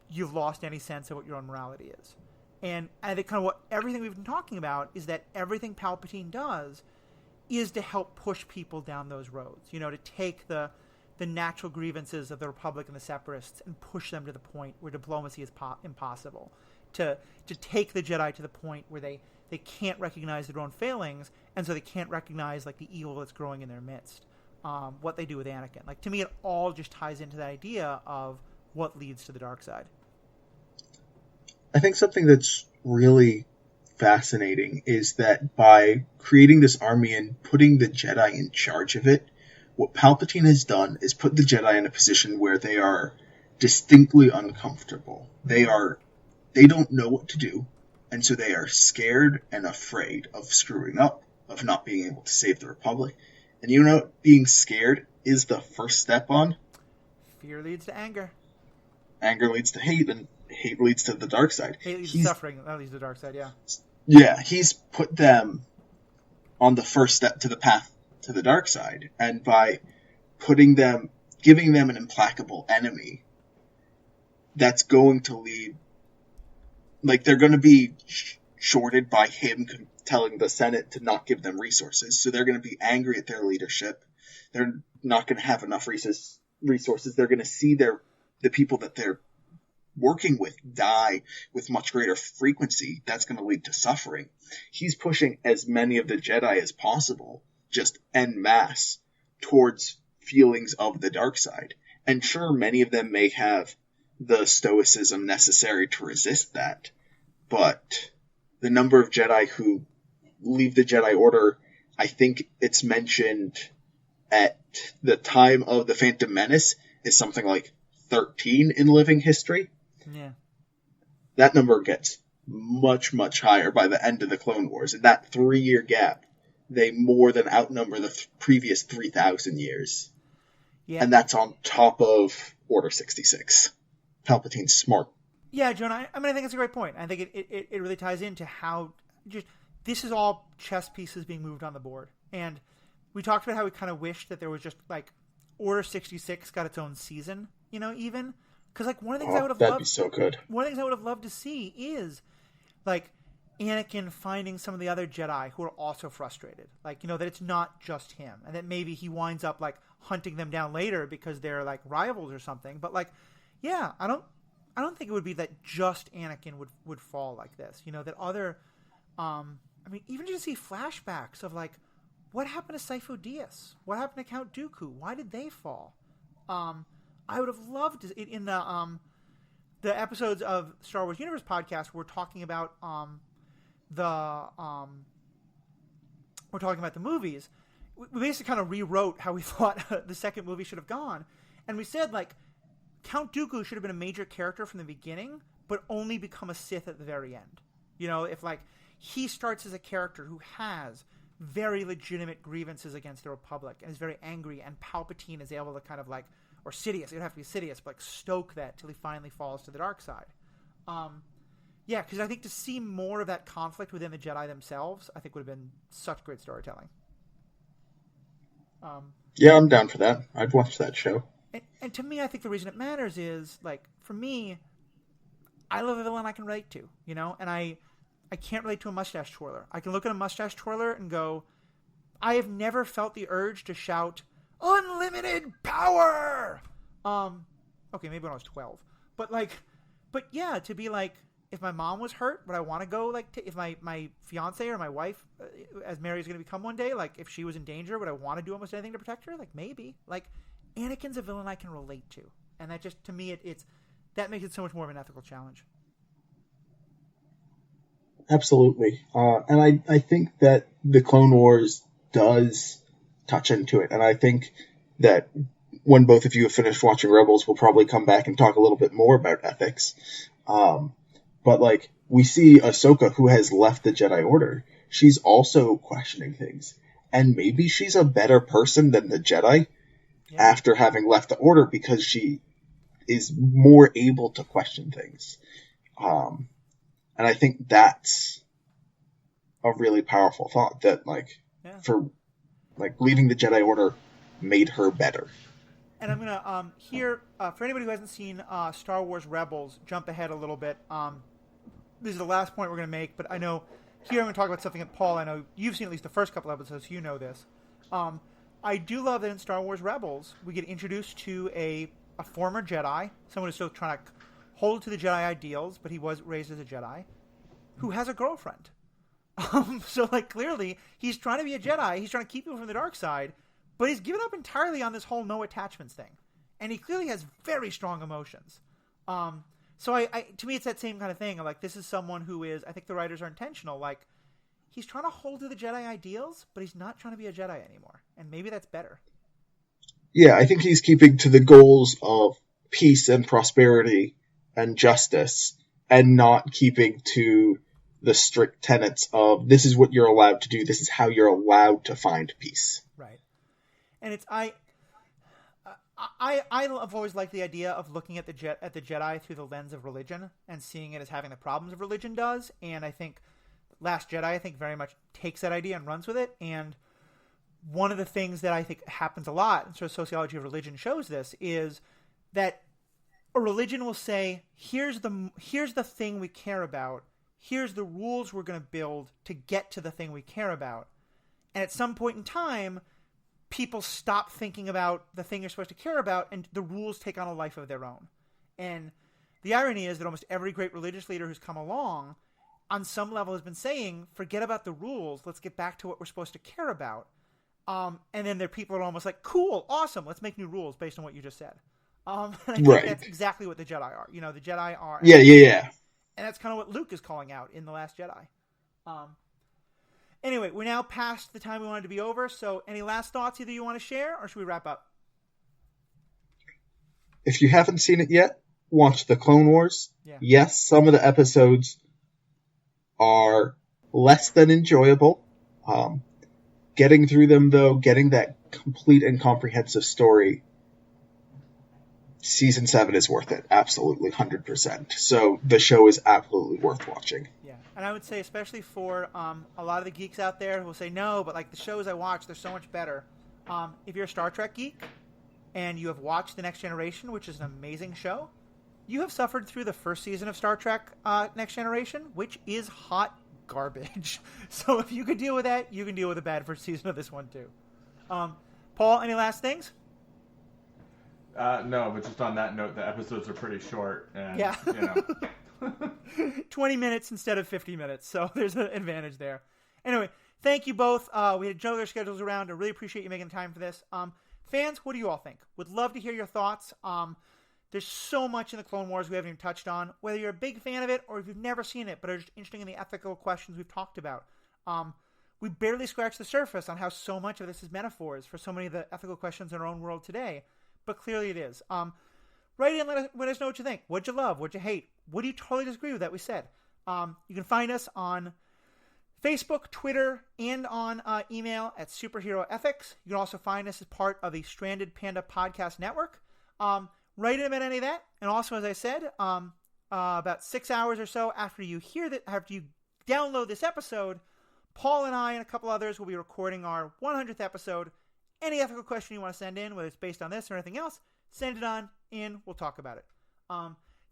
S1: you've lost any sense of what your own morality is. And I think kind of what everything we've been talking about is that everything Palpatine does is to help push people down those roads, to take the natural grievances of the Republic and the Separatists and push them to the point where diplomacy is impossible, to take the Jedi to the point where they can't recognize their own failings, and so they can't recognize the evil that's growing in their midst. What they do with Anakin. To me, it all just ties into that idea of what leads to the dark side.
S3: I think something that's really fascinating is that by creating this army and putting the Jedi in charge of it, what Palpatine has done is put the Jedi in a position where they are distinctly uncomfortable. They don't know what to do, and so they are scared and afraid of screwing up, of not being able to save the Republic. And being scared is the first step on?
S1: Fear leads to anger.
S3: Anger leads to hate, and hate leads to the dark side.
S1: Hate leads to suffering, that leads to the dark side, yeah.
S3: Yeah, he's put them on the first step to the path to the dark side, and by giving them an implacable enemy, that's going to lead, they're going to be shorted by him telling the Senate to not give them resources, so they're going to be angry at their leadership. They're not going to have enough resources. They're going to see the people that they're working with die with much greater frequency. That's going to lead to suffering. He's pushing as many of the Jedi as possible, just en masse, towards feelings of the dark side. And sure, many of them may have the stoicism necessary to resist that, but the number of Jedi who leave the Jedi Order, I think it's mentioned at the time of the Phantom Menace, is something like 13 in living history.
S1: Yeah.
S3: That number gets much, much higher by the end of the Clone Wars. In that 3-year gap, they more than outnumber the previous 3,000 years. Yeah. And that's on top of Order 66. Palpatine's smart.
S1: Yeah, Jonah, I think it's a great point. I think it really ties into how this is all chess pieces being moved on the board. And we talked about how we kind of wished that there was just Order 66 got its own season, even. Because one of the things I would have loved,
S3: be so good.
S1: One of the things I would have loved to see is Anakin finding some of the other Jedi who are also frustrated, that it's not just him, and that maybe he winds up hunting them down later because they're rivals or something. But yeah, I don't think it would be that just Anakin would fall like this. That other, even just see flashbacks of what happened to Sifo Dyas, what happened to Count Dooku, why did they fall? I would have loved to, in the episodes of Star Wars Universe podcast, we're talking about the movies. We basically kind of rewrote how we thought the second movie should have gone, and we said like Count Dooku should have been a major character from the beginning, but only become a Sith at the very end. You know, if like he starts as a character who has very legitimate grievances against the Republic and is very angry, and Palpatine is able to kind of like, or Sidious, it would have to be Sidious, but like stoke that till he finally falls to the dark side. Yeah, because I think to see more of that conflict within the Jedi themselves, I think would have been such great storytelling.
S4: Yeah, I'm down for that. I'd watch that show.
S1: And to me, I think the reason it matters is, like, for me, I love a villain I can relate to, you know? And I can't relate to a mustache twirler. I can look at a mustache twirler and go, I have never felt the urge to shout, unlimited power! Okay, maybe when I was 12. But yeah, to be like, if my mom was hurt, would I want to go, like, if my fiance or my wife, as Mary is going to become one day, like, if she was in danger, would I want to do almost anything to protect her? Like, maybe. Like, Anakin's a villain I can relate to. And that just, to me, that makes it so much more of an ethical challenge.
S4: Absolutely. And I think that the Clone Wars does touch into it. And I think that when both of you have finished watching Rebels, we'll probably come back and talk a little bit more about ethics. But, like, we see Ahsoka, who has left the Jedi Order. She's also questioning things. And maybe she's a better person than the Jedi after having left the Order, because she is more able to question things. And I think that's a really powerful thought, that, like, for, like, leaving the Jedi Order made her better.
S1: And I'm going to, here, for anybody who hasn't seen Star Wars Rebels, jump ahead a little bit. This is the last point we're going to make, but I know here I'm going to talk about something that, Paul, I know you've seen at least the first couple episodes, so you know this. I do love that in Star Wars Rebels, we get introduced to a former Jedi, someone who's still trying to hold to the Jedi ideals, but he was raised as a Jedi, who has a girlfriend. So, like, clearly, he's trying to be a Jedi, he's trying to keep people from the dark side, but he's given up entirely on this whole no attachments thing. And he clearly has very strong emotions. So I to me, it's that same kind of thing. Like, this is someone who is, I think the writers are intentional. Like, he's trying to hold to the Jedi ideals, but he's not trying to be a Jedi anymore. And maybe that's better.
S4: Yeah, I think he's keeping to the goals of peace and prosperity and justice, and not keeping to the strict tenets of, this is what you're allowed to do, this is how you're allowed to find peace.
S1: Right. And it's, I've always liked the idea of looking at the Jedi through the lens of religion and seeing it as having the problems of religion does. And I think Last Jedi, I think, very much takes that idea and runs with it. And one of the things that I think happens a lot, and sort of sociology of religion shows this, is that a religion will say, here's the thing we care about. Here's the rules we're going to build to get to the thing we care about. And at some point in time, people stop thinking about the thing you're supposed to care about, and the rules take on a life of their own. And the irony is that almost every great religious leader who's come along, on some level, has been saying, forget about the rules, let's get back to what we're supposed to care about. And then there are people who are almost like, cool, awesome, let's make new rules based on what you just said. I think that's exactly what the Jedi are. You know, the Jedi are...
S4: Yeah.
S1: And that's kind of what Luke is calling out in The Last Jedi. Anyway, we're now past the time we wanted to be over, so any last thoughts either you want to share, or should we wrap up?
S4: If you haven't seen it yet, watch The Clone Wars.
S1: Yeah.
S4: Yes, some of the episodes are less than enjoyable. Getting through them, though, getting that complete and comprehensive story, Season 7 is worth it. Absolutely, 100%. So the show is absolutely worth watching.
S1: Yeah, and I would say especially for a lot of the geeks out there who will say, no, but like the shows I watch, they're so much better. If you're a Star Trek geek and you have watched The Next Generation, which is an amazing show, you have suffered through the first season of Star Trek Next Generation, which is hot garbage. So if you can deal with that, you can deal with the bad first season of this one too. Paul, any last things?
S2: No, but just on that note, the episodes are pretty short. And,
S1: yeah.
S2: You know.
S1: 20 minutes instead of 50 minutes, so there's an advantage there. Anyway, thank you both. We had juggled our schedules around. I really appreciate you making time for this. Fans, what do you all think? Would love to hear your thoughts. There's so much in the Clone Wars we haven't even touched on. Whether you're a big fan of it or if you've never seen it but are just interested in the ethical questions we've talked about. We barely scratched the surface on how so much of this is metaphors for so many of the ethical questions in our own world today. But clearly it is. Write in and let us know what you think. What'd you love? What'd you hate? What do you totally disagree with that we said? You can find us on Facebook, Twitter, and on email at Superhero Ethics. You can also find us as part of the Stranded Panda Podcast Network. Write in about any of that. And also, as I said, about 6 hours or so after you download this episode, Paul and I and a couple others will be recording our 100th episode. Any ethical question you want to send in, whether it's based on this or anything else, send it on in. We'll talk about it.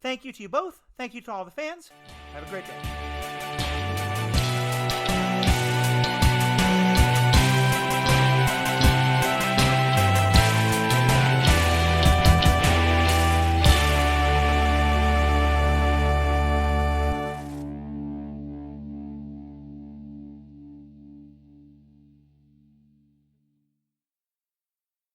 S1: Thank you to you both. Thank you to all the fans. Have a great day.